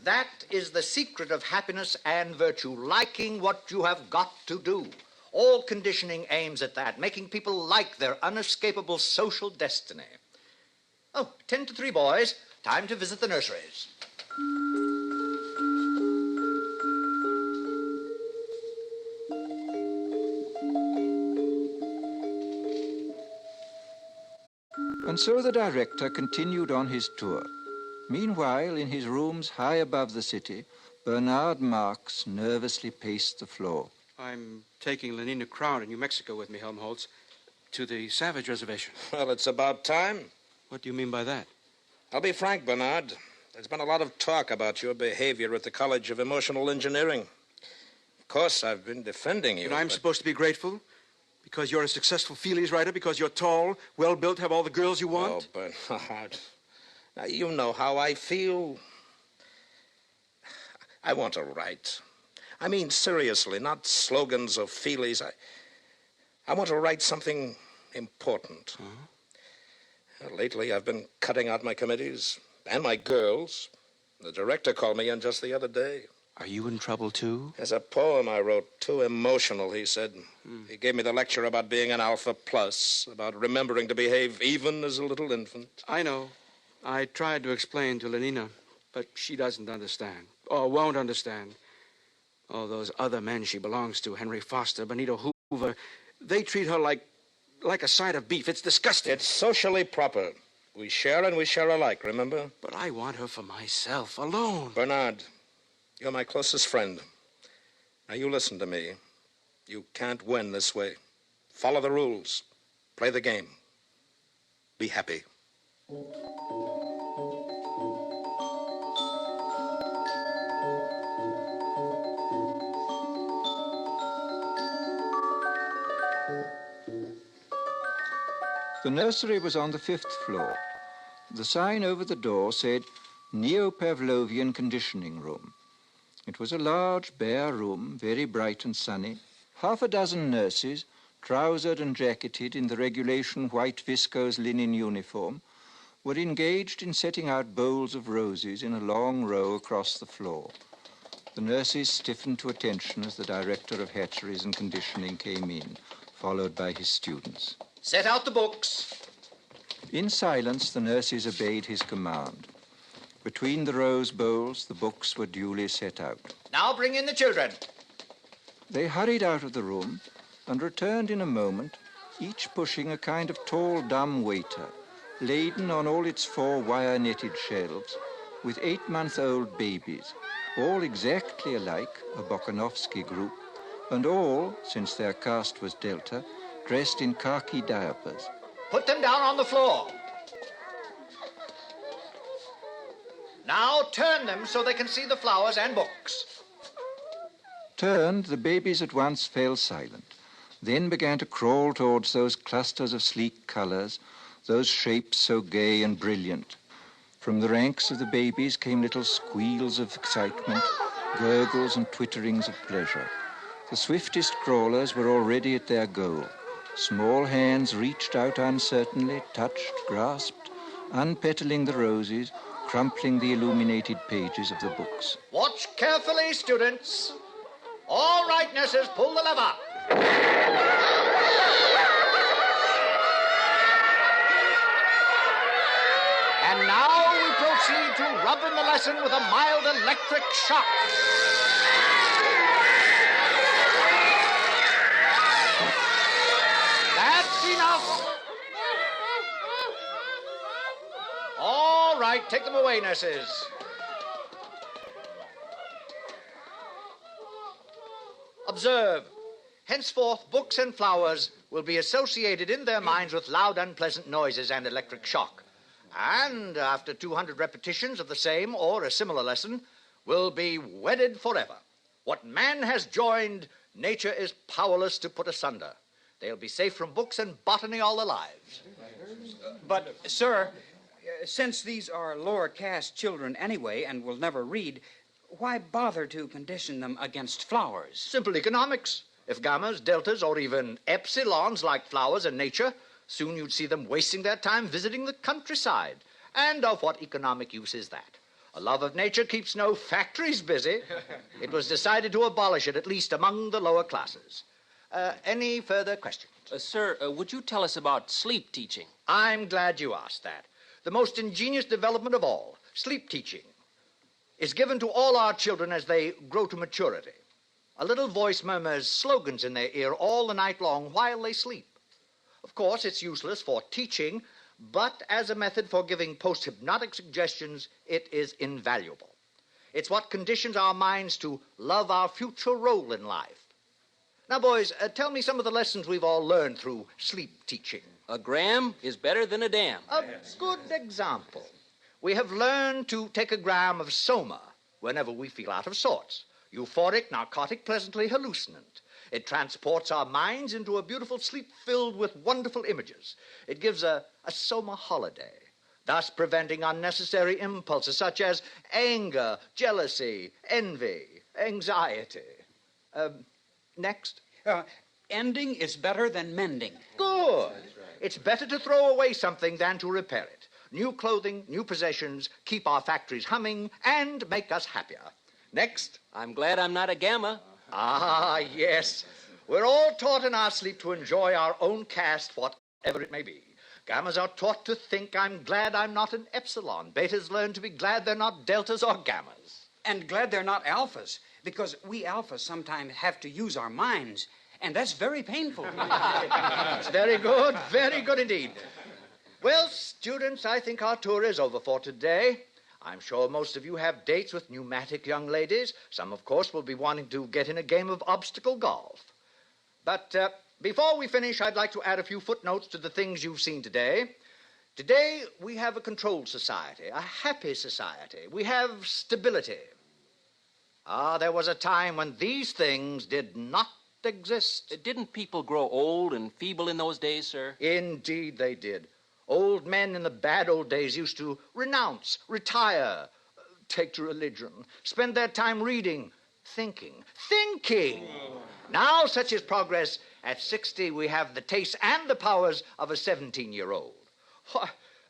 that is the secret of happiness and virtue, liking what you have got to do. All conditioning aims at that, making people like their unescapable social destiny. Oh, 10 to 3, boys. Time to visit the nurseries. And so the director continued on his tour. Meanwhile, in his rooms high above the city, Bernard Marx nervously paced the floor. I'm taking Lenina Crown in New Mexico with me, Helmholtz, to the Savage Reservation. Well, it's about time. What do you mean by that? I'll be frank, Bernard. There's been a lot of talk about your behavior at the College of Emotional Engineering. Of course, I've been defending you. And I'm supposed to be grateful? Because you're a successful feelies writer? Because you're tall, well-built, have all the girls you want? Oh, Bernard. Now, you know how I feel. I want to write. I mean, seriously, not slogans or feelies. I want to write something important. Lately, I've been cutting out my committees and my girls. The director called me in just the other day. Are you in trouble, too? There's a poem I wrote, too emotional, he said. He gave me the lecture about being an alpha plus, about remembering to behave even as a little infant. I know. I tried to explain to Lenina, but she doesn't understand, or won't understand. All those other men she belongs to, Henry Foster, Benito Hoover, they treat her like a side of beef. It's disgusting. It's socially proper. We share and we share alike, remember? But I want her for myself, alone. Bernard, you're my closest friend. Now, you listen to me. You can't win this way. Follow the rules. Play the game. Be happy. The nursery was on the 5th floor. The sign over the door said, Neo-Pavlovian Conditioning Room. It was a large, bare room, very bright and sunny. Half a dozen nurses, trousered and jacketed in the regulation white viscose linen uniform, were engaged in setting out bowls of roses in a long row across the floor. The nurses stiffened to attention as the director of hatcheries and conditioning came in, followed by his students. Set out the books. In silence, the nurses obeyed his command. Between the rose bowls, the books were duly set out. Now bring in the children. They hurried out of the room and returned in a moment, each pushing a kind of tall, dumb waiter, laden on all its 4 wire-netted shelves with 8-month-old babies, all exactly alike, a Bokanovsky group, and all, since their caste was Delta, dressed in khaki diapers. Put them down on the floor. Now turn them so they can see the flowers and books. Turned, the babies at once fell silent, then began to crawl towards those clusters of sleek colors, those shapes so gay and brilliant. From the ranks of the babies came little squeals of excitement, gurgles and twitterings of pleasure. The swiftest crawlers were already at their goal. Small hands reached out uncertainly, touched, grasped, unpetaling the roses, crumpling the illuminated pages of the books. Watch carefully, students. All right, nurses, pull the lever. And now we proceed to rub in the lesson with a mild electric shock. That's enough. All right, take them away, nurses. Observe. Henceforth, books and flowers will be associated in their minds with loud, unpleasant noises and electric shock. And after 200 repetitions of the same or a similar lesson, will be wedded forever. What man has joined, nature is powerless to put asunder. They'll be safe from books and botany all their lives. But, sir, since these are lower caste children anyway and will never read, why bother to condition them against flowers? Simple economics. If gammas, deltas, or even epsilons like flowers and nature, soon you'd see them wasting their time visiting the countryside. And of what economic use is that? A love of nature keeps no factories busy. It was decided to abolish it, at least among the lower classes. Any further questions? Sir, would you tell us about sleep teaching? I'm glad you asked that. The most ingenious development of all, sleep teaching, is given to all our children as they grow to maturity. A little voice murmurs slogans in their ear all the night long while they sleep. Of course, it's useless for teaching, but as a method for giving post-hypnotic suggestions, it is invaluable. It's what conditions our minds to love our future role in life. Now, boys, tell me some of the lessons we've all learned through sleep teaching. A gram is better than a dam. A good example. We have learned to take a gram of soma whenever we feel out of sorts. Euphoric, narcotic, pleasantly hallucinant. It transports our minds into a beautiful sleep filled with wonderful images. It gives a soma holiday, thus preventing unnecessary impulses such as anger, jealousy, envy, anxiety. Next. Ending is better than mending. Good. It's better to throw away something than to repair it. New clothing, new possessions keep our factories humming and make us happier. Next. I'm glad I'm not a gamma. Ah, yes. We're all taught in our sleep to enjoy our own caste, whatever it may be. Gammas are taught to think, I'm glad I'm not an epsilon. Betas learn to be glad they're not deltas or gammas. And glad they're not alphas, because we alphas sometimes have to use our minds, and that's very painful. It's very good indeed. Well, students, I think our tour is over for today. I'm sure most of you have dates with pneumatic young ladies. Some, of course, will be wanting to get in a game of obstacle golf. But before we finish, I'd like to add a few footnotes to the things you've seen today. Today, we have a controlled society, a happy society. We have stability. There was a time when these things did not exist. Didn't people grow old and feeble in those days, sir? Indeed they did. Old men in the bad old days used to renounce, retire, take to religion, spend their time reading, thinking. Now, such is progress. At 60, we have the tastes and the powers of a 17-year-old.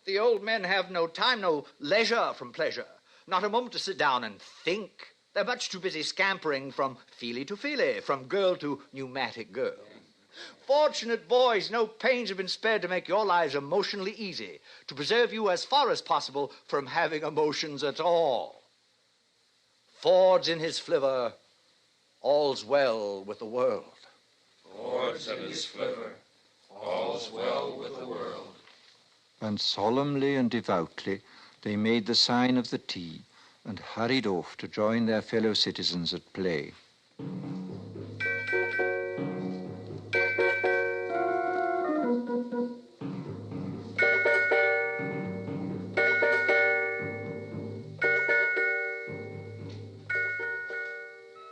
The old men have no time, no leisure from pleasure, not a moment to sit down and think. They're much too busy scampering from feely to feely, from girl to pneumatic girl. Fortunate boys, no pains have been spared to make your lives emotionally easy, to preserve you as far as possible from having emotions at all. Ford's in his flivver, all's well with the world. Ford's in his flivver, all's well with the world. And solemnly and devoutly they made the sign of the T and hurried off to join their fellow citizens at play.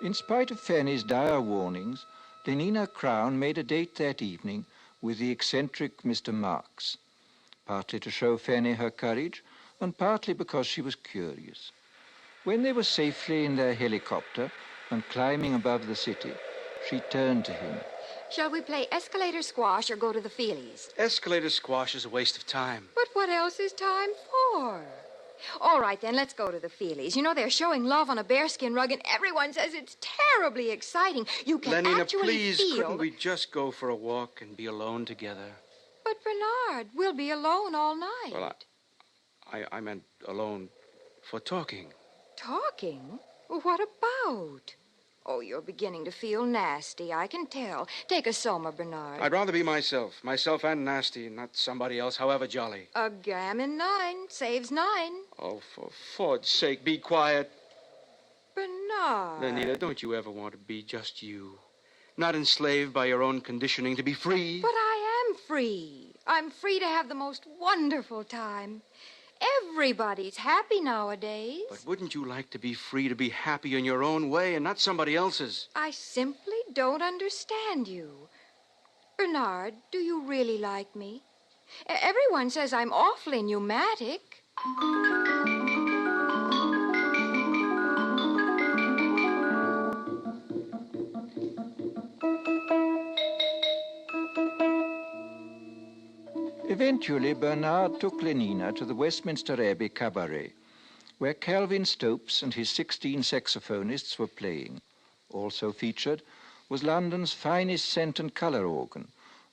In spite of Fanny's dire warnings, Lenina Crown made a date that evening with the eccentric Mr. Marks, partly to show Fanny her courage and partly because she was curious. When they were safely in their helicopter and climbing above the city, she turned to him. Shall we play escalator squash or go to the Feelies? Escalator squash is a waste of time. But what else is time for? All right, then, let's go to the Feelies. You know, they're showing love on a bearskin rug, and everyone says it's terribly exciting. You can Lenina, actually please, feel... couldn't we just go for a walk and be alone together? But, Bernard, we'll be alone all night. Well, I meant alone for talking. Talking? What about? Oh, you're beginning to feel nasty, I can tell. Take a soma, Bernard. I'd rather be myself and nasty, not somebody else, however jolly. A gammon 9 saves 9. Oh, for Ford's sake, be quiet. Bernard. Lenina, don't you ever want to be just you? Not enslaved by your own conditioning, to be free? But I am free. I'm free to have the most wonderful time. Everybody's happy nowadays. But wouldn't you like to be free to be happy in your own way and not somebody else's? I simply don't understand you. Bernard, do you really like me? Everyone says I'm awfully pneumatic. Eventually, Bernard took Lenina to the Westminster Abbey Cabaret, where Calvin Stopes and his 16 saxophonists were playing. Also featured was London's finest scent and colour organ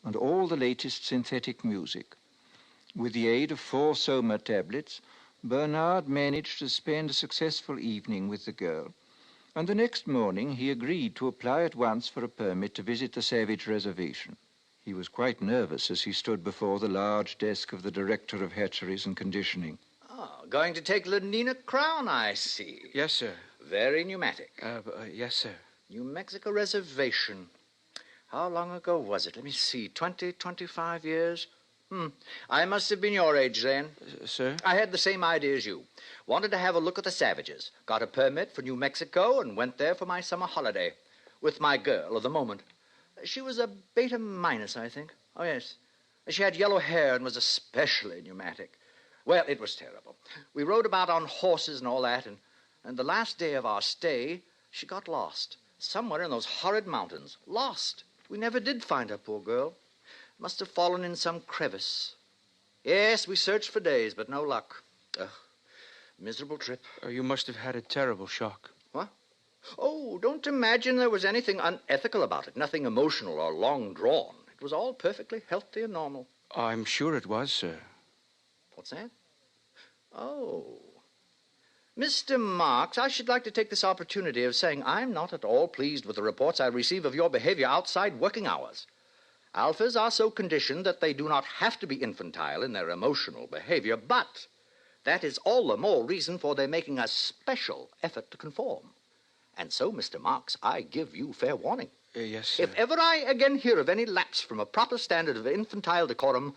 and all the latest synthetic music. With the aid of 4 Soma tablets, Bernard managed to spend a successful evening with the girl, and the next morning he agreed to apply at once for a permit to visit the Savage Reservation. He was quite nervous as he stood before the large desk of the Director of Hatcheries and Conditioning. Oh, going to take Lenina Crown, I see. Yes, sir. Very pneumatic. Yes, sir. New Mexico Reservation. How long ago was it? Let me see. 25 years? I must have been your age then. Sir? I had the same idea as you. Wanted to have a look at the savages. Got a permit for New Mexico and went there for my summer holiday. With my girl of the moment. She was a beta minus, I think. Oh, yes. She had yellow hair and was especially pneumatic. Well, it was terrible. We rode about on horses and all that, and the last day of our stay, she got lost. Somewhere in those horrid mountains. Lost. We never did find her, poor girl. Must have fallen in some crevice. Yes, we searched for days, but no luck. Miserable trip. You must have had a terrible shock. What? Oh, don't imagine there was anything unethical about it. Nothing emotional or long drawn. It was all perfectly healthy and normal. I'm sure it was, sir. What's that? Oh. Mr. Marks, I should like to take this opportunity of saying I'm not at all pleased with the reports I receive of your behavior outside working hours. Alphas are so conditioned that they do not have to be infantile in their emotional behavior, but that is all the more reason for their making a special effort to conform. And so, Mr. Marks, I give you fair warning. Yes, sir. If ever I again hear of any lapse from a proper standard of infantile decorum,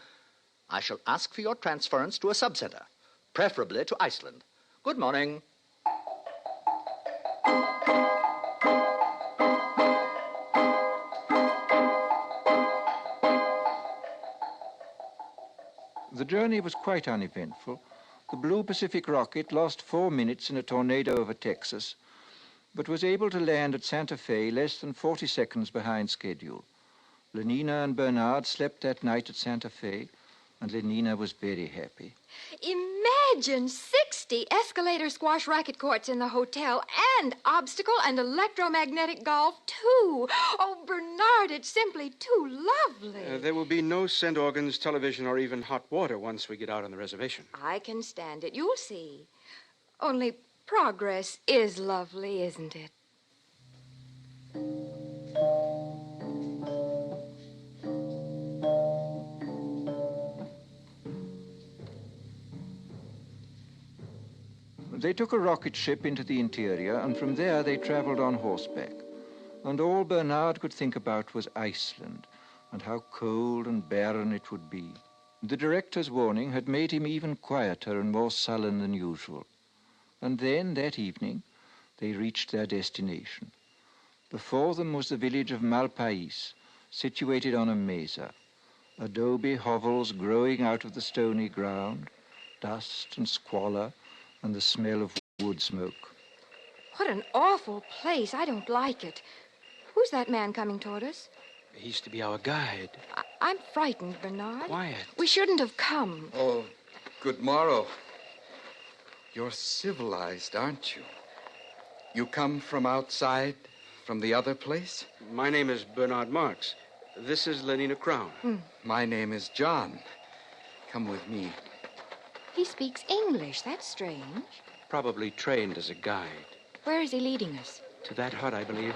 I shall ask for your transference to a subcenter, preferably to Iceland. Good morning. The journey was quite uneventful. The Blue Pacific rocket lost 4 minutes in a tornado over Texas, but was able to land at Santa Fe less than 40 seconds behind schedule. Lenina and Bernard slept that night at Santa Fe, and Lenina was very happy. Imagine 60 escalator squash racket courts in the hotel, and obstacle and electromagnetic golf, too. Oh, Bernard, it's simply too lovely. There will be no scent organs, television, or even hot water once we get out on the reservation. I can stand it. You'll see. Only progress is lovely, isn't it? They took a rocket ship into the interior, and from there they traveled on horseback. And all Bernard could think about was Iceland, and how cold and barren it would be. The director's warning had made him even quieter and more sullen than usual. And then, that evening, they reached their destination. Before them was the village of Malpais, situated on a mesa. Adobe hovels growing out of the stony ground, dust and squalor, and the smell of wood smoke. What an awful place. I don't like it. Who's that man coming toward us? He's to be our guide. I'm frightened, Bernard. Quiet. We shouldn't have come. Oh, good morrow. You're civilized, aren't you? You come from outside, from the other place? My name is Bernard Marx. This is Lenina Crown. My name is John. Come with me. He speaks English. That's strange. Probably trained as a guide. Where is he leading us? To that hut, I believe.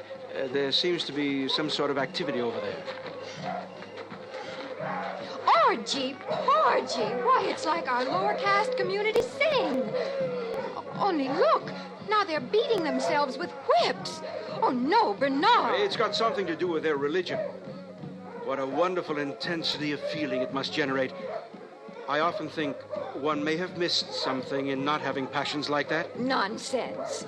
There seems to be some sort of activity over there. Orgy, porgy. Why, it's like our lower caste community sing. Only look. Now they're beating themselves with whips. Oh, no, Bernard. It's got something to do with their religion. What a wonderful intensity of feeling it must generate. I often think one may have missed something in not having passions like that. Nonsense.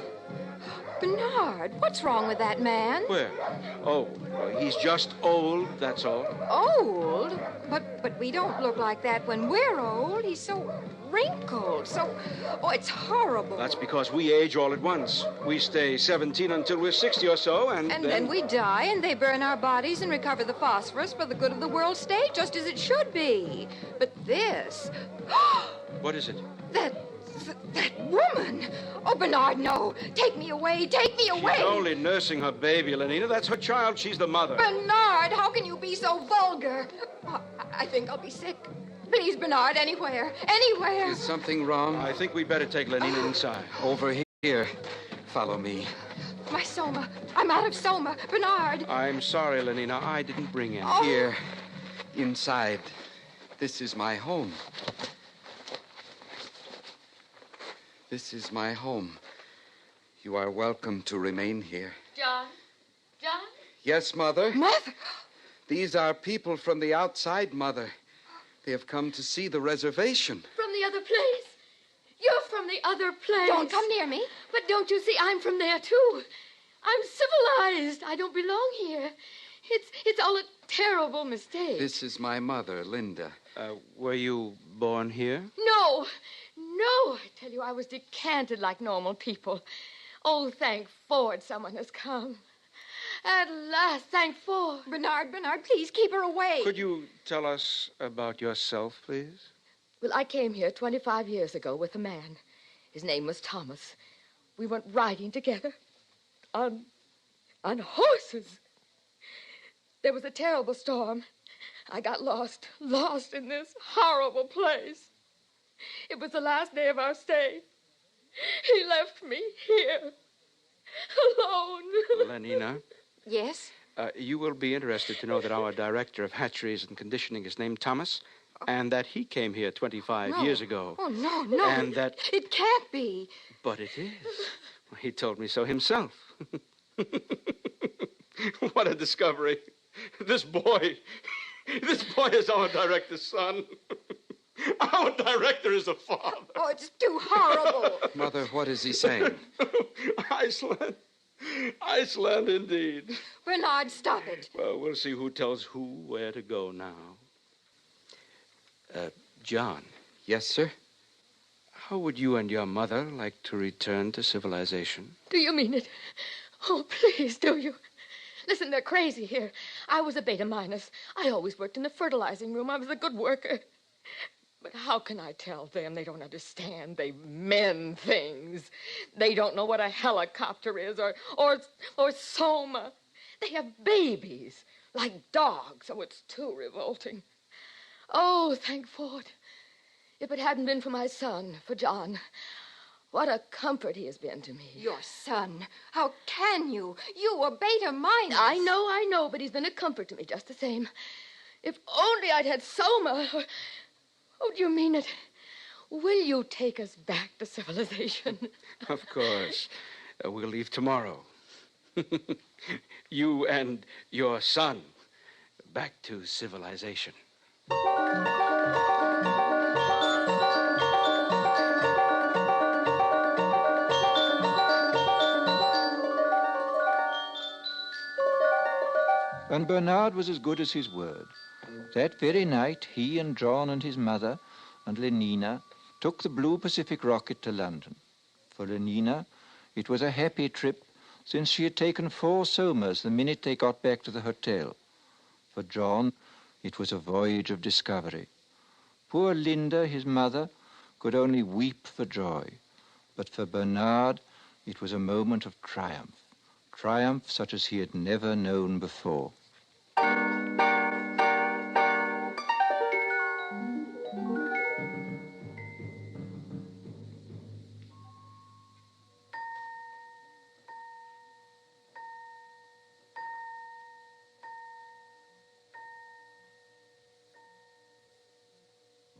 Bernard, what's wrong with that man? Where? Oh, he's just old, that's all. Old? But we don't look like that when we're old. He's so wrinkled, so... Oh, it's horrible. That's because we age all at once. We stay 17 until we're 60 or so, and then we die, and they burn our bodies and recover the phosphorus for the good of the world state, just as it should be. But this... What is it? That woman! Oh, Bernard, no. Take me away. Take me away. She's only nursing her baby, Lenina. That's her child. She's the mother. Bernard, how can you be so vulgar? Oh, I think I'll be sick. Please, Bernard, anywhere. Anywhere. Is something wrong? I think we'd better take Lenina inside. Over here. Follow me. My soma. I'm out of soma. Bernard. I'm sorry, Lenina. I didn't bring any. Oh. Here. Inside. This is my home. This is my home. You are welcome to remain here. John? John? Yes, Mother? Mother? These are people from the outside, Mother. They have come to see the reservation. From the other place? You're from the other place. Don't come near me. But don't you see, I'm from there, too. I'm civilized. I don't belong here. It's all a terrible mistake. This is my mother, Linda. Were you born here? No. No, I tell you, I was decanted like normal people. Oh, thank Ford, someone has come. At last, thank Ford. Bernard, please keep her away. Could you tell us about yourself, please? Well, I came here 25 years ago with a man. His name was Thomas. We went riding together on horses. There was a terrible storm. I got lost in this horrible place. It was the last day of our stay. He left me here, alone. Lenina? Yes? You will be interested to know that our director of hatcheries and conditioning is named Thomas, and that he came here 25 years ago. Oh, no. And that... It can't be. But it is. He told me so himself. What a discovery. This boy is our director's son. Our director is a father. Oh, it's too horrible. Mother, what is he saying? Iceland, indeed. Bernard, stop it. Well, we'll see who tells who where to go now. John. Yes, sir? How would you and your mother like to return to civilization? Do you mean it? Oh, please, do you? Listen, they're crazy here. I was a beta minus. I always worked in the fertilizing room. I was a good worker. But how can I tell them? They don't understand. They mend things. They don't know what a helicopter is or soma. They have babies like dogs. Oh, it's too revolting. Oh, thank Ford. If it hadn't been for my son, for John, what a comfort he has been to me. Your son? How can you? You were beta minus. I know, but he's been a comfort to me just the same. If only I'd had soma. Oh, do you mean it? Will you take us back to civilization? Of course. We'll leave tomorrow. You and your son back to civilization. And Bernard was as good as his word. That very night, he and John and his mother and Lenina took the Blue Pacific rocket to London. For Lenina, it was a happy trip, since she had taken 4 somas the minute they got back to the hotel. For John, it was a voyage of discovery. Poor Linda, his mother, could only weep for joy. But for Bernard, it was a moment of triumph. Triumph such as he had never known before.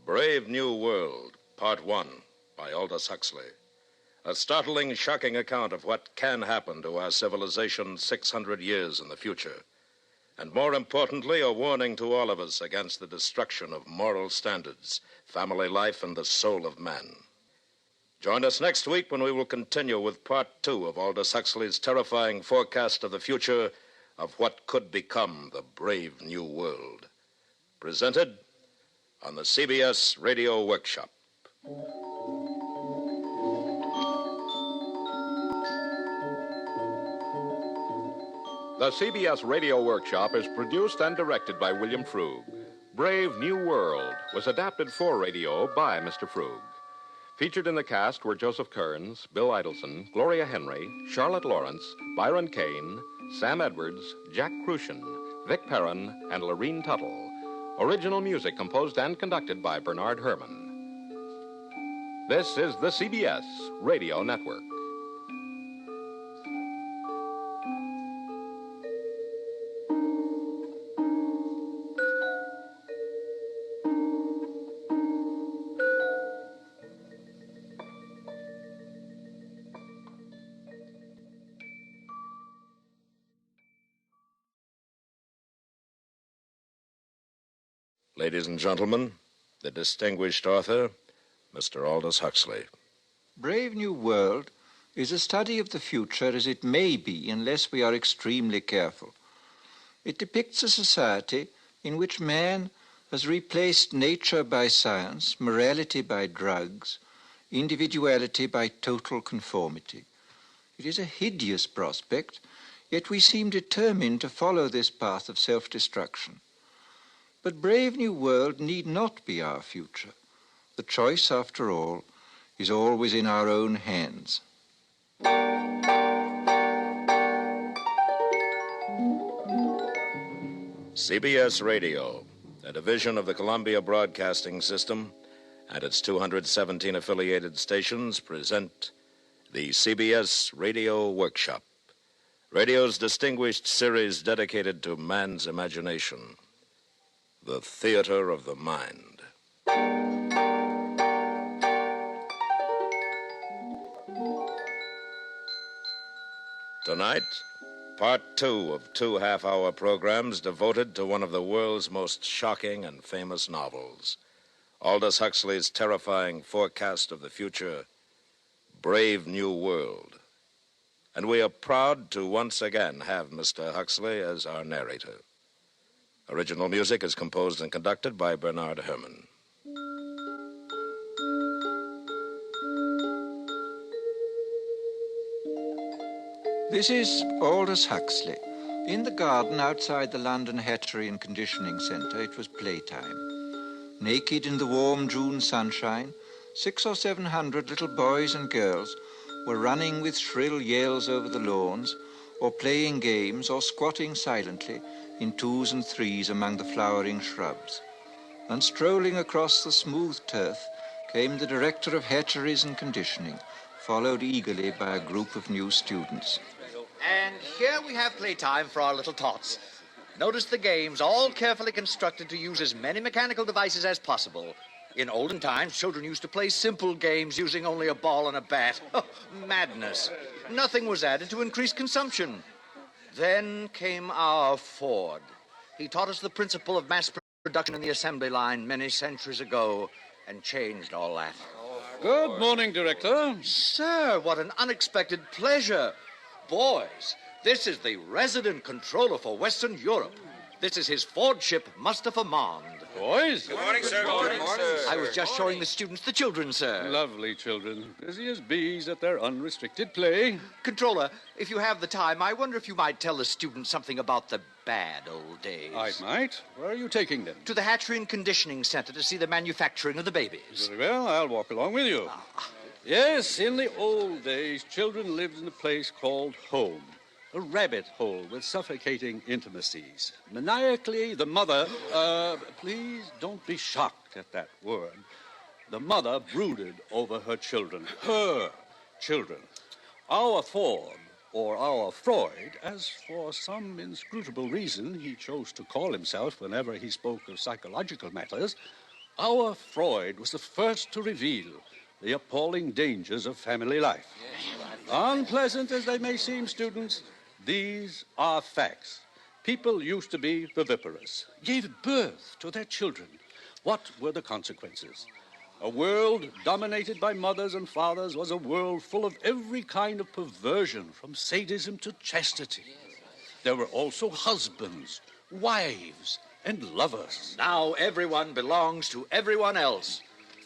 Brave New World, Part 1, by Aldous Huxley. A startling, shocking account of what can happen to our civilization 600 years in the future. And more importantly, a warning to all of us against the destruction of moral standards, family life, and the soul of man. Join us next week when we will continue with Part 2 of Aldous Huxley's terrifying forecast of the future of what could become the brave new world. Presented on the CBS Radio Workshop. The CBS Radio Workshop is produced and directed by William Frug. Brave New World was adapted for radio by Mr. Frug. Featured in the cast were Joseph Kearns, Bill Idelson, Gloria Henry, Charlotte Lawrence, Byron Kane, Sam Edwards, Jack Crucian, Vic Perrin, and Lorene Tuttle. Original music composed and conducted by Bernard Herrmann. This is the CBS Radio Network. Ladies and gentlemen, the distinguished author, Mr. Aldous Huxley. Brave New World is a study of the future as it may be unless we are extremely careful. It depicts a society in which man has replaced nature by science, morality by drugs, individuality by total conformity. It is a hideous prospect, yet we seem determined to follow this path of self-destruction. But Brave New World need not be our future. The choice, after all, is always in our own hands. CBS Radio, a division of the Columbia Broadcasting System, and its 217 affiliated stations present the CBS Radio Workshop, radio's distinguished series dedicated to man's imagination. The Theater of the Mind. Tonight, Part 2 of 2 half-hour programs devoted to one of the world's most shocking and famous novels, Aldous Huxley's terrifying forecast of the future, Brave New World. And we are proud to once again have Mr. Huxley as our narrator. Original music is composed and conducted by Bernard Herrmann. This is Aldous Huxley. In the garden outside the London Hatchery and Conditioning Centre, it was playtime. Naked in the warm June sunshine, 600 or 700 little boys and girls were running with shrill yells over the lawns, or playing games, or squatting silently in twos and threes among the flowering shrubs. And strolling across the smooth turf came the director of hatcheries and conditioning, followed eagerly by a group of new students. And here we have playtime for our little tots. Notice the games, all carefully constructed to use as many mechanical devices as possible. In olden times, children used to play simple games using only a ball and a bat. Oh, madness. Nothing was added to increase consumption. Then came our Ford. He taught us the principle of mass production in the assembly line many centuries ago and changed all that. Good morning, Director. Sir, what an unexpected pleasure. Boys, this is the resident controller for Western Europe. This is his Ford ship, Mustafa Mond. Boys? Good morning, sir. Good morning, sir. I was just showing the students the children, sir. Lovely children. Busy as bees at their unrestricted play. Controller, if you have the time, I wonder if you might tell the students something about the bad old days. I might. Where are you taking them? To the Hatchery and Conditioning Center to see the manufacturing of the babies. Very well, I'll walk along with you. Yes, in the old days, children lived in a place called home. A rabbit hole with suffocating intimacies. Maniacally, the mother, please don't be shocked at that word. The mother brooded over her children. Her children. Our Ford, or our Freud, as for some inscrutable reason he chose to call himself whenever he spoke of psychological matters, our Freud was the first to reveal the appalling dangers of family life. Unpleasant as they may seem, students, these are facts. People used to be viviparous, gave birth to their children. What were the consequences? A world dominated by mothers and fathers was a world full of every kind of perversion, from sadism to chastity. There were also husbands, wives, and lovers. Now everyone belongs to everyone else.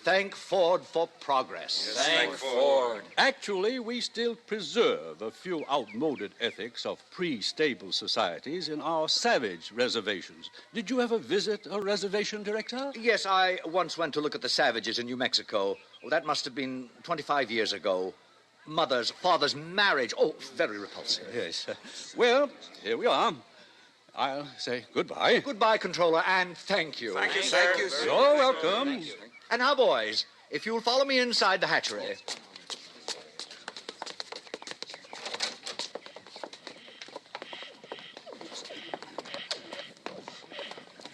Thank Ford for progress. Yes, thank Ford. Actually, we still preserve a few outmoded ethics of pre-stable societies in our savage reservations. Did you ever visit a reservation, Director? Yes, I once went to look at the savages in New Mexico. Well, that must have been 25 years ago. Mother's, father's marriage. Oh, very repulsive. Yes. Well, here we are. I'll say goodbye. Goodbye, Controller, and thank you. Thank you, sir. Thank you, sir. You're welcome. And now, boys, if you'll follow me inside the hatchery.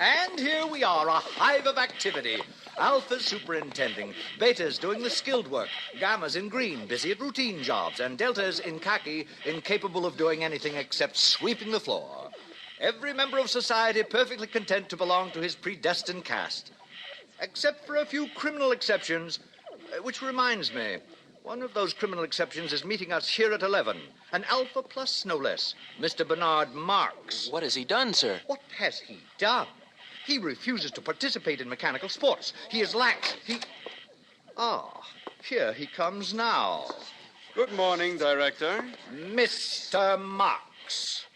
And here we are, a hive of activity. Alpha's superintending, Beta's doing the skilled work, Gamma's in green, busy at routine jobs, and Delta's in khaki, incapable of doing anything except sweeping the floor. Every member of society perfectly content to belong to his predestined caste. Except for a few criminal exceptions, which reminds me, one of those criminal exceptions is meeting us here at 11. An Alpha Plus, no less, Mr. Bernard Marks. What has he done, sir? What has he done? He refuses to participate in mechanical sports. He is lax. Here he comes now. Good morning, Director. Mr. Marks.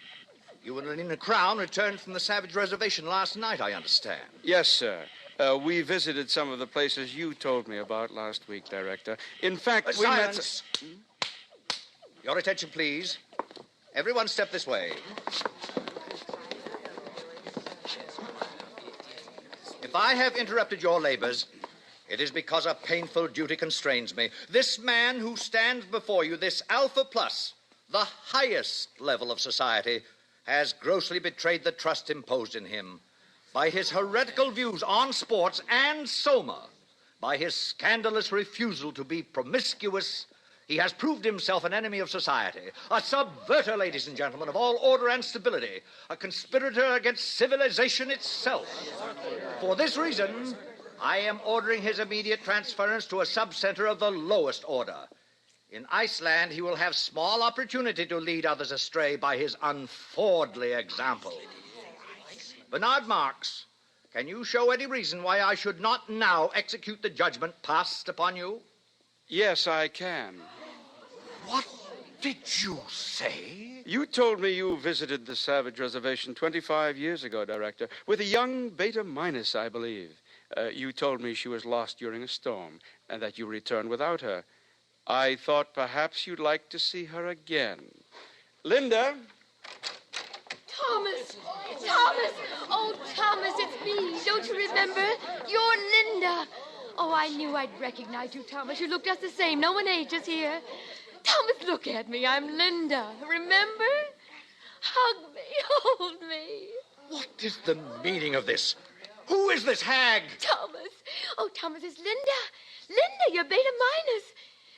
You and Lenina Crown returned from the Savage Reservation last night, I understand. Yes, sir. We visited some of the places you told me about last week, Director. In fact, we silence. Your attention, please. Everyone step this way. If I have interrupted your labors, it is because a painful duty constrains me. This man who stands before you, this Alpha Plus, the highest level of society, has grossly betrayed the trust imposed in him by his heretical views on sports and Soma, by his scandalous refusal to be promiscuous. He has proved himself an enemy of society, a subverter, ladies and gentlemen, of all order and stability, a conspirator against civilization itself. For this reason, I am ordering his immediate transference to a sub-center of the lowest order. In Iceland, he will have small opportunity to lead others astray by his unfordly example. Bernard Marks, can you show any reason why I should not now execute the judgment passed upon you? Yes, I can. What did you say? You told me you visited the Savage Reservation 25 years ago, Director, with a young Beta Minus, I believe. You told me she was lost during a storm and that you returned without her. I thought perhaps you'd like to see her again. Linda? Thomas! Thomas! Oh, Thomas, it's me. Don't you remember? You're Linda. Oh, I knew I'd recognize you, Thomas. You look just the same. No one ages here. Thomas, look at me. I'm Linda. Remember? Hug me. Hold me. What is the meaning of this? Who is this hag? Thomas. Oh, Thomas, it's Linda. Linda, you're Beta Minus.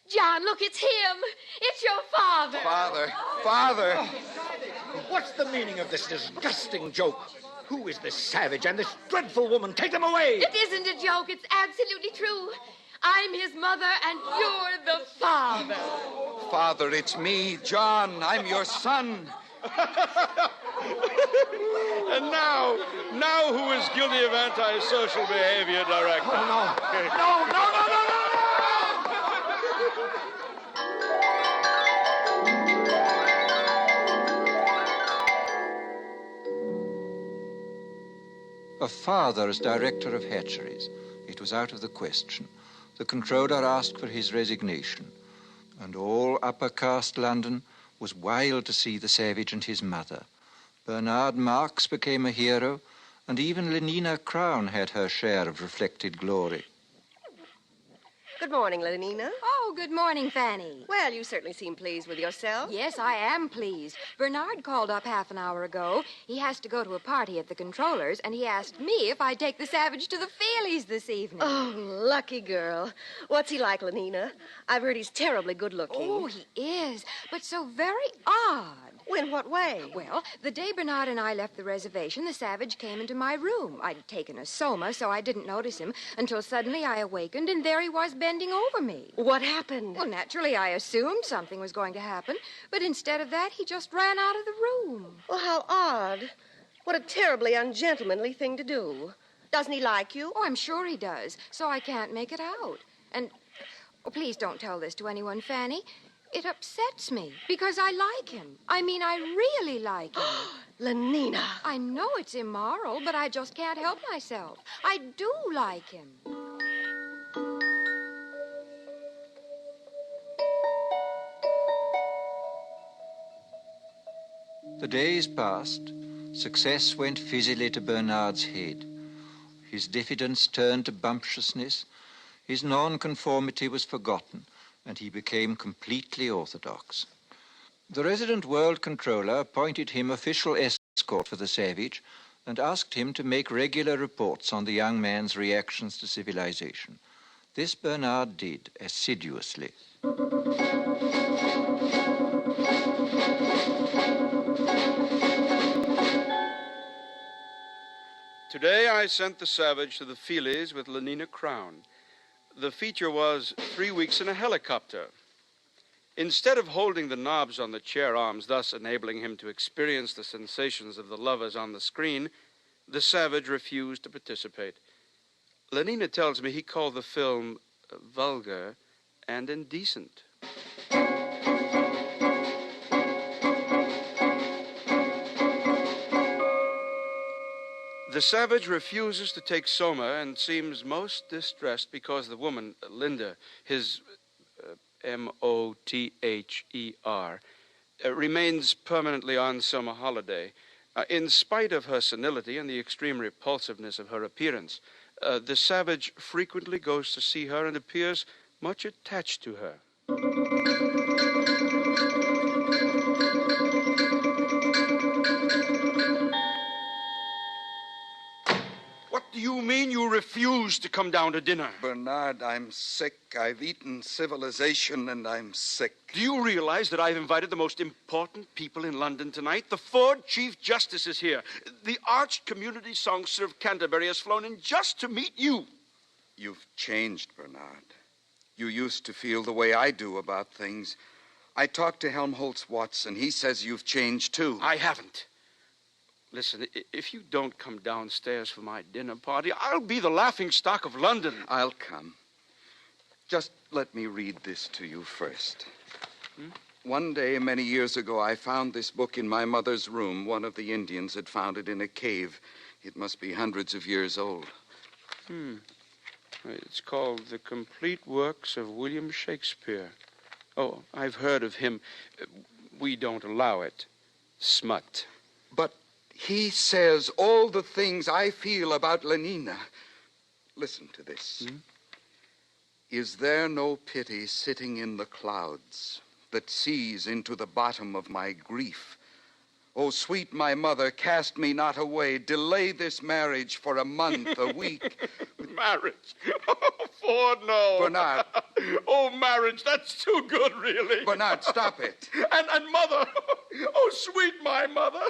John, look, it's him. It's your father. Father. What's the meaning of this disgusting joke? Who is this savage and this dreadful woman? Take them away! It isn't a joke. It's absolutely true. I'm his mother, and you're the father. Father, it's me, John. I'm your son. And now who is guilty of antisocial behavior, Director? Oh, no. No. A father as director of hatcheries. It was out of the question. The controller asked for his resignation. And all upper caste London was wild to see the savage and his mother. Bernard Marx became a hero, and even Lenina Crown had her share of reflected glory. Good morning, Lenina. Oh, good morning, Fanny. Well, you certainly seem pleased with yourself. Yes, I am pleased. Bernard called up half an hour ago. He has to go to a party at the controller's, and he asked me if I'd take the savage to the Feelies this evening. Oh, lucky girl. What's he like, Lenina? I've heard he's terribly good-looking. Oh, he is, but so very odd. In what way? Well, the day Bernard and I left the reservation, the savage came into my room. I'd taken a soma, so I didn't notice him until suddenly I awakened, and there he was bending over me. What happened? Well, naturally, I assumed something was going to happen, but instead of that, he just ran out of the room. Well, how odd. What a terribly ungentlemanly thing to do. Doesn't he like you? Oh, I'm sure he does, so I can't make it out. And, oh, please don't tell this to anyone, Fanny. It upsets me because I like him. I mean, I really like him. Lenina. I know it's immoral, but I just can't help myself. I do like him. The days passed. Success went fizzily to Bernard's head. His diffidence turned to bumptiousness. His nonconformity was forgotten, and he became completely orthodox. The resident world controller appointed him official escort for the savage and asked him to make regular reports on the young man's reactions to civilization. This Bernard did assiduously. Today I sent the savage to the Feelies with Lenina Crown. The feature was 3 weeks in a helicopter. Instead of holding the knobs on the chair arms, thus enabling him to experience the sensations of the lovers on the screen, the savage refused to participate. Lenina tells me he called the film vulgar and indecent. The savage refuses to take soma and seems most distressed because the woman, Linda, his M-O-T-H-E-R, remains permanently on summer holiday. In spite of her senility and the extreme repulsiveness of her appearance, the savage frequently goes to see her and appears much attached to her. What do you mean you refuse to come down to dinner? Bernard, I'm sick. I've eaten civilization and I'm sick. Do you realize that I've invited the most important people in London tonight? The Ford Chief Justice is here. The arch community songster of Canterbury has flown in just to meet you. You've changed, Bernard. You used to feel the way I do about things. I talked to Helmholtz Watson. He says you've changed, too. I haven't. Listen, if you don't come downstairs for my dinner party, I'll be the laughingstock of London. I'll come. Just let me read this to you first. One day, many years ago, I found this book in my mother's room. One of the Indians had found it in a cave. It must be hundreds of years old. It's called The Complete Works of William Shakespeare. Oh, I've heard of him. We don't allow it. Smut. But he says all the things I feel about Lenina. Listen to this. Is there no pity sitting in the clouds that sees into the bottom of my grief? Oh, sweet my mother, cast me not away. Delay this marriage for a month, a week. Marriage? Oh, Ford, no. Bernard. Oh, marriage, that's too good, really. Bernard, stop it. And mother. Oh, sweet my mother.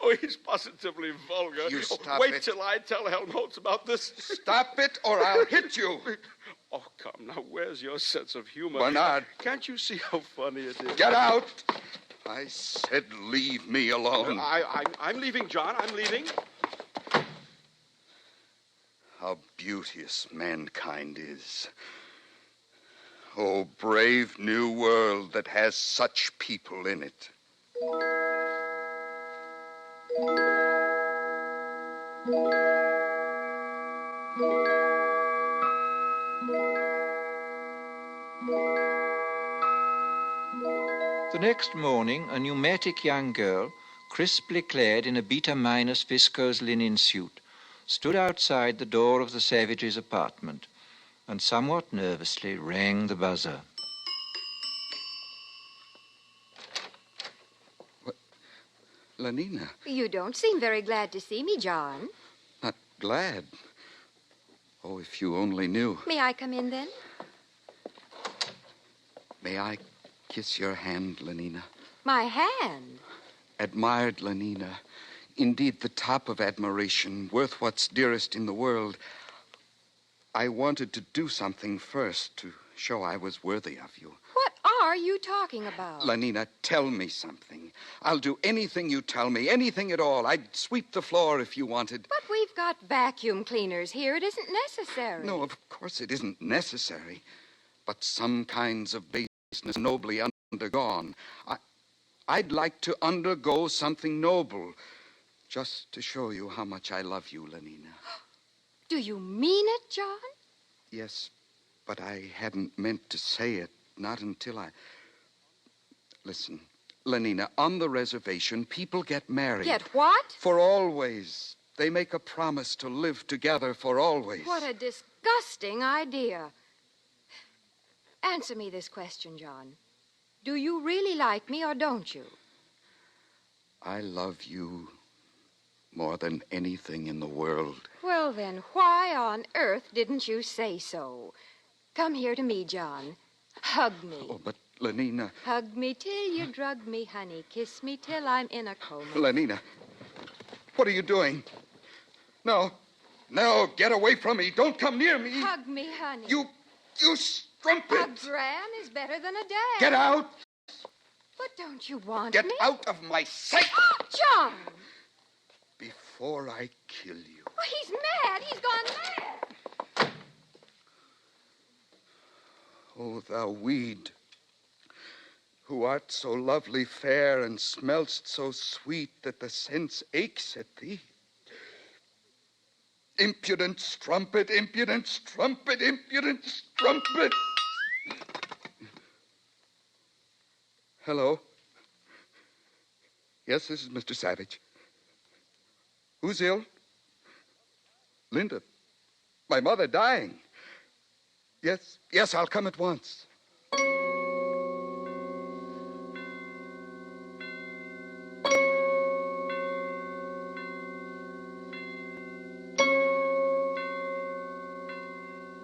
Oh, he's positively vulgar. You stop Wait it. till I tell Helmholtz about this. Stop it, or I'll hit you. Oh, come, now, where's your sense of humor? Bernard. Can't you see how funny it is? Get out. I said leave me alone. I'm leaving, John. I'm leaving. How beauteous mankind is. Oh, brave new world that has such people in it. The next morning, a pneumatic young girl, crisply clad in a beta-minus viscose linen suit, stood outside the door of the Savages' apartment and somewhat nervously rang the buzzer. Lenina, You don't seem very glad to see me, John. not glad. Oh, if you only knew. May I come in, then? May I kiss your hand, Lenina? My hand? Admired Lenina. Indeed, the top of admiration, worth what's dearest in the world. I wanted to do something first to show I was worthy of you. What are you talking about? Lenina, tell me something. I'll do anything you tell me, anything at all. I'd sweep the floor if you wanted. But we've got vacuum cleaners here. It isn't necessary. No, of course it isn't necessary. But some kinds of baseness nobly undergone. I'd like to undergo something noble, just to show you how much I love you, Lenina. Do you mean it, John? Yes, but I hadn't meant to say it, not until I... Listen, Lenina, on the reservation, people get married. Get what? For always. They make a promise to live together for always. What a disgusting idea. Answer me this question, John. Do you really like me or don't you? I love you more than anything in the world. Well, then, why on earth didn't you say so? Come here to me, John. Hug me. Oh, but Lenina... Hug me till you drug me, honey. Kiss me till I'm in a coma. Lenina, what are you doing? No, get away from me. Don't come near me. Hug me, honey. You strumpet. A gran is better than a dad. Get out. But don't you want Get me? out of my sight. John! Before I kill you. Oh, he's mad. He's gone mad. Oh, thou weed, who art so lovely fair and smell'st so sweet that the sense aches at thee. Impudent strumpet, impudent strumpet, impudent strumpet. Hello? Yes, this is Mr. Savage. Who's ill? Linda. My mother dying. Yes, I'll come at once.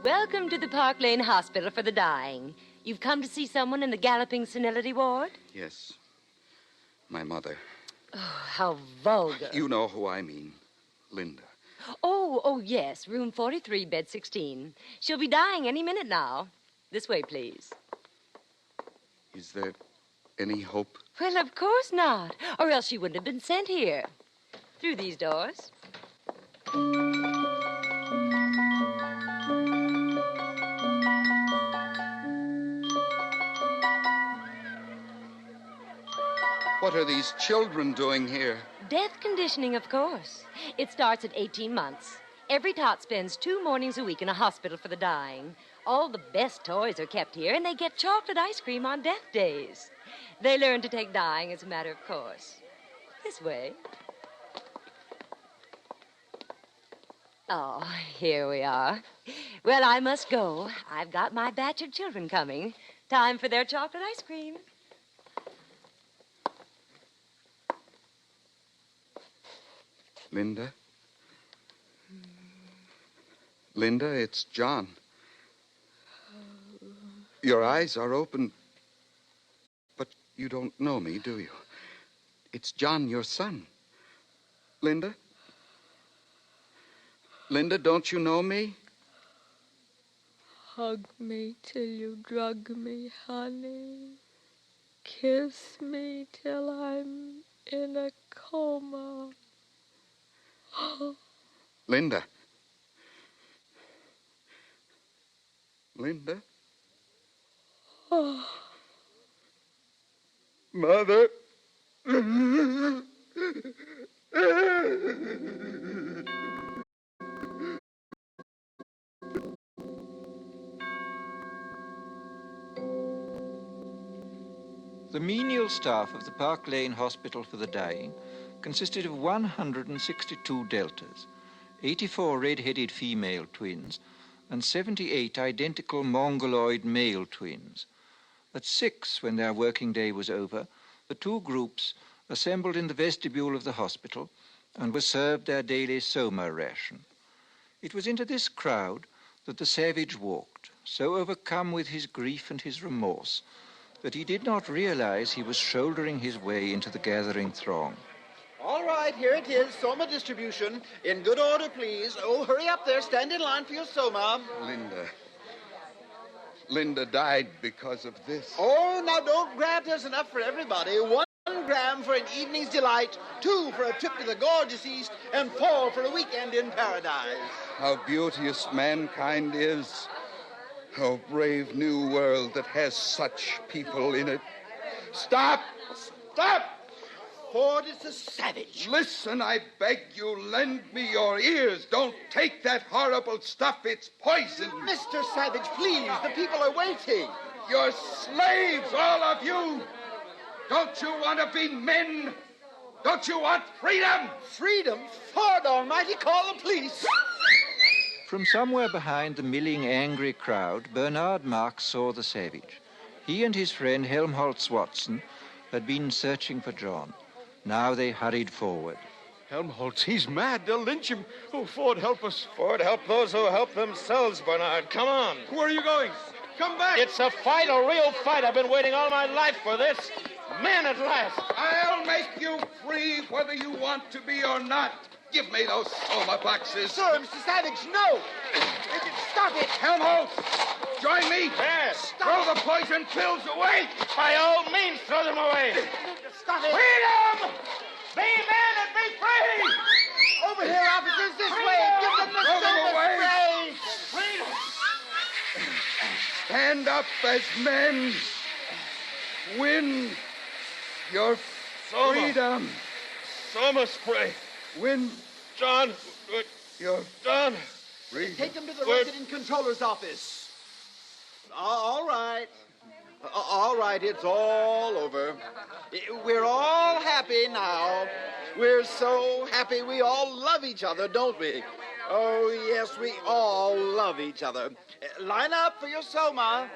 Welcome to the Park Lane Hospital for the Dying. You've come to see someone in the galloping senility ward? Yes. My mother. Oh, how vulgar. You know who I mean. Linda. Oh, yes. Room 43, bed 16. She'll be dying any minute now. This way, please. Is there any hope? Well, of course not. Or else she wouldn't have been sent here. Through these doors. What are these children doing here? Death conditioning, of course. It starts at 18 months. Every tot spends 2 mornings a week in a hospital for the dying. All the best toys are kept here, and they get chocolate ice cream on death days. They learn to take dying as a matter of course. This way. Oh, here we are. Well, I must go. I've got my batch of children coming. Time for their chocolate ice cream. Linda? Linda, it's John. Your eyes are open, but you don't know me, do you? It's John, your son. Linda? Linda, don't you know me? Hug me till you drug me, honey. Kiss me till I'm in a coma. Linda. Linda? Oh. Mother. The menial staff of the Park Lane Hospital for the Dying consisted of 162 deltas, 84 red-headed female twins, and 78 identical mongoloid male twins. At 6, when their working day was over, the two groups assembled in the vestibule of the hospital and were served their daily soma ration. It was into this crowd that the savage walked, so overcome with his grief and his remorse that he did not realize he was shouldering his way into the gathering throng. All right, here it is, soma distribution. In good order, please. Oh, hurry up there. Stand in line for your soma. Linda died because of this. Oh, now don't grab. There's enough for everybody. 1 gram for an evening's delight, 2 for a trip to the gorgeous East, and 4 for a weekend in paradise. How beauteous mankind is. Oh, brave new world that has such people in it. Stop! Stop! Ford is a savage. Listen, I beg you, lend me your ears. Don't take that horrible stuff. It's poison. Mr. Savage, please. The people are waiting. You're slaves, all of you. Don't you want to be men? Don't you want freedom? Freedom? Ford Almighty, call the police. From somewhere behind the milling, angry crowd, Bernard Marx saw the savage. He and his friend Helmholtz Watson had been searching for John. Now they hurried forward. Helmholtz, he's mad. They'll lynch him. Oh, Ford, help us. Ford, help those who help themselves, Bernard. Come on. Where are you going? Come back. It's a fight, a real fight. I've been waiting all my life for this. Men at last. I'll make you free whether you want to be or not. Give me those soma boxes. Sir, Mr. Savage, no. Stop it. Helmholtz, join me. Yes. Throw the poison pills away. By all means, throw them away. Stop it. Freedom! Be men and be free! Over here, officers, this way. Give them the Throw them away. Freedom! Stand up as men. Win your freedom. Soma spray. Win. John. Your John. freedom. Take them to the resident controller's office. All right. All right, it's all over. We're all happy now. We're so happy we all love each other, don't we? Oh, yes, we all love each other. Line up for your soma.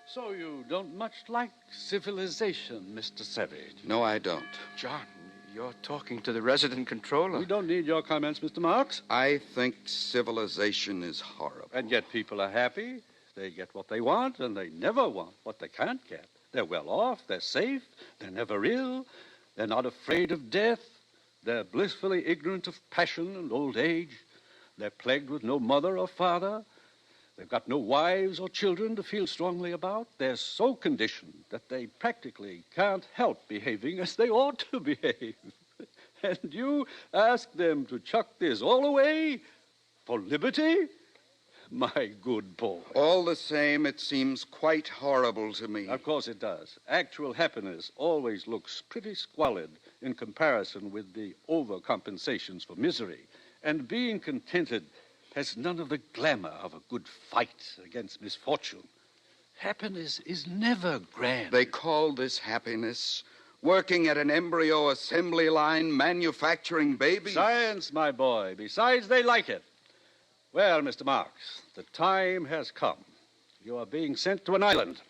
So you don't much like civilization, Mr. Savage? No, I don't. John, you're talking to the resident controller. We don't need your comments, Mr. Marx. I think civilization is horrible. And yet people are happy. They get what they want, and they never want what they can't get. They're well off, they're safe, they're never ill, they're not afraid of death, they're blissfully ignorant of passion and old age, they're plagued with no mother or father, they've got no wives or children to feel strongly about. They're so conditioned that they practically can't help behaving as they ought to behave. And you ask them to chuck this all away for liberty? My good boy. All the same, it seems quite horrible to me. Of course it does. Actual happiness always looks pretty squalid in comparison with the overcompensations for misery. And being contented has none of the glamour of a good fight against misfortune. Happiness is never grand. They call this happiness. Working at an embryo assembly line, manufacturing babies. Science, my boy. Besides, they like it. Well, Mr. Marx, the time has come. You are being sent to an island.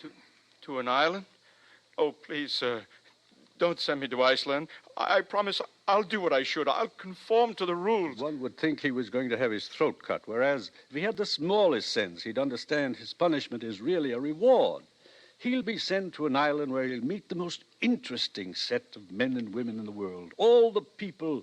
To an island? Oh, please, sir. Don't send me to Iceland. I promise I'll do what I should. I'll conform to the rules. One would think he was going to have his throat cut, whereas if he had the smallest sense, he'd understand his punishment is really a reward. He'll be sent to an island where he'll meet the most interesting set of men and women in the world. All the people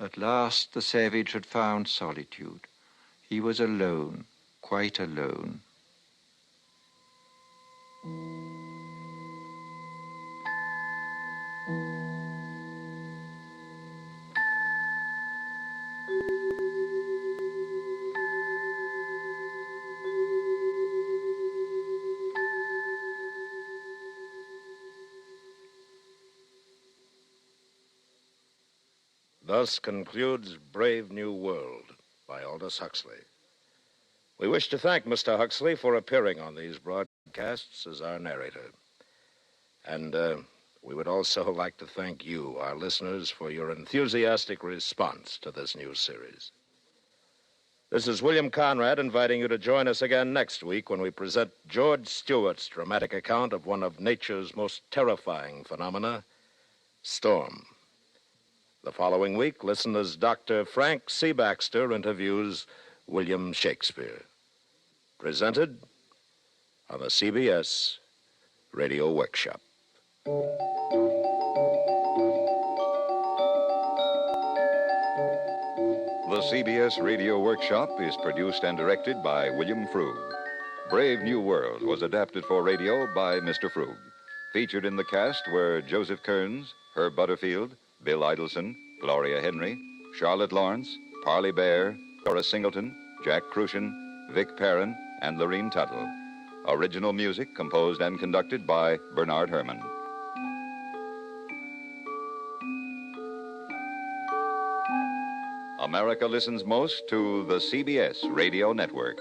At last the savage had found solitude. He was alone, quite alone. Thus concludes Brave New World by Aldous Huxley. We wish to thank Mr. Huxley for appearing on these broadcasts as our narrator. And we would also like to thank you, our listeners, for your enthusiastic response to this new series. This is William Conrad inviting you to join us again next week when we present George Stewart's dramatic account of one of nature's most terrifying phenomena, storm. The following week, listen as Dr. Frank C. Baxter interviews William Shakespeare. Presented on the CBS Radio Workshop. The CBS Radio Workshop is produced and directed by William Frug. Brave New World was adapted for radio by Mr. Frug. Featured in the cast were Joseph Kearns, Herb Butterfield, Bill Idelson, Gloria Henry, Charlotte Lawrence, Parley Bear, Dora Singleton, Jack Crucian, Vic Perrin, and Lorene Tuttle. Original music composed and conducted by Bernard Herrmann. America listens most to the CBS Radio Network.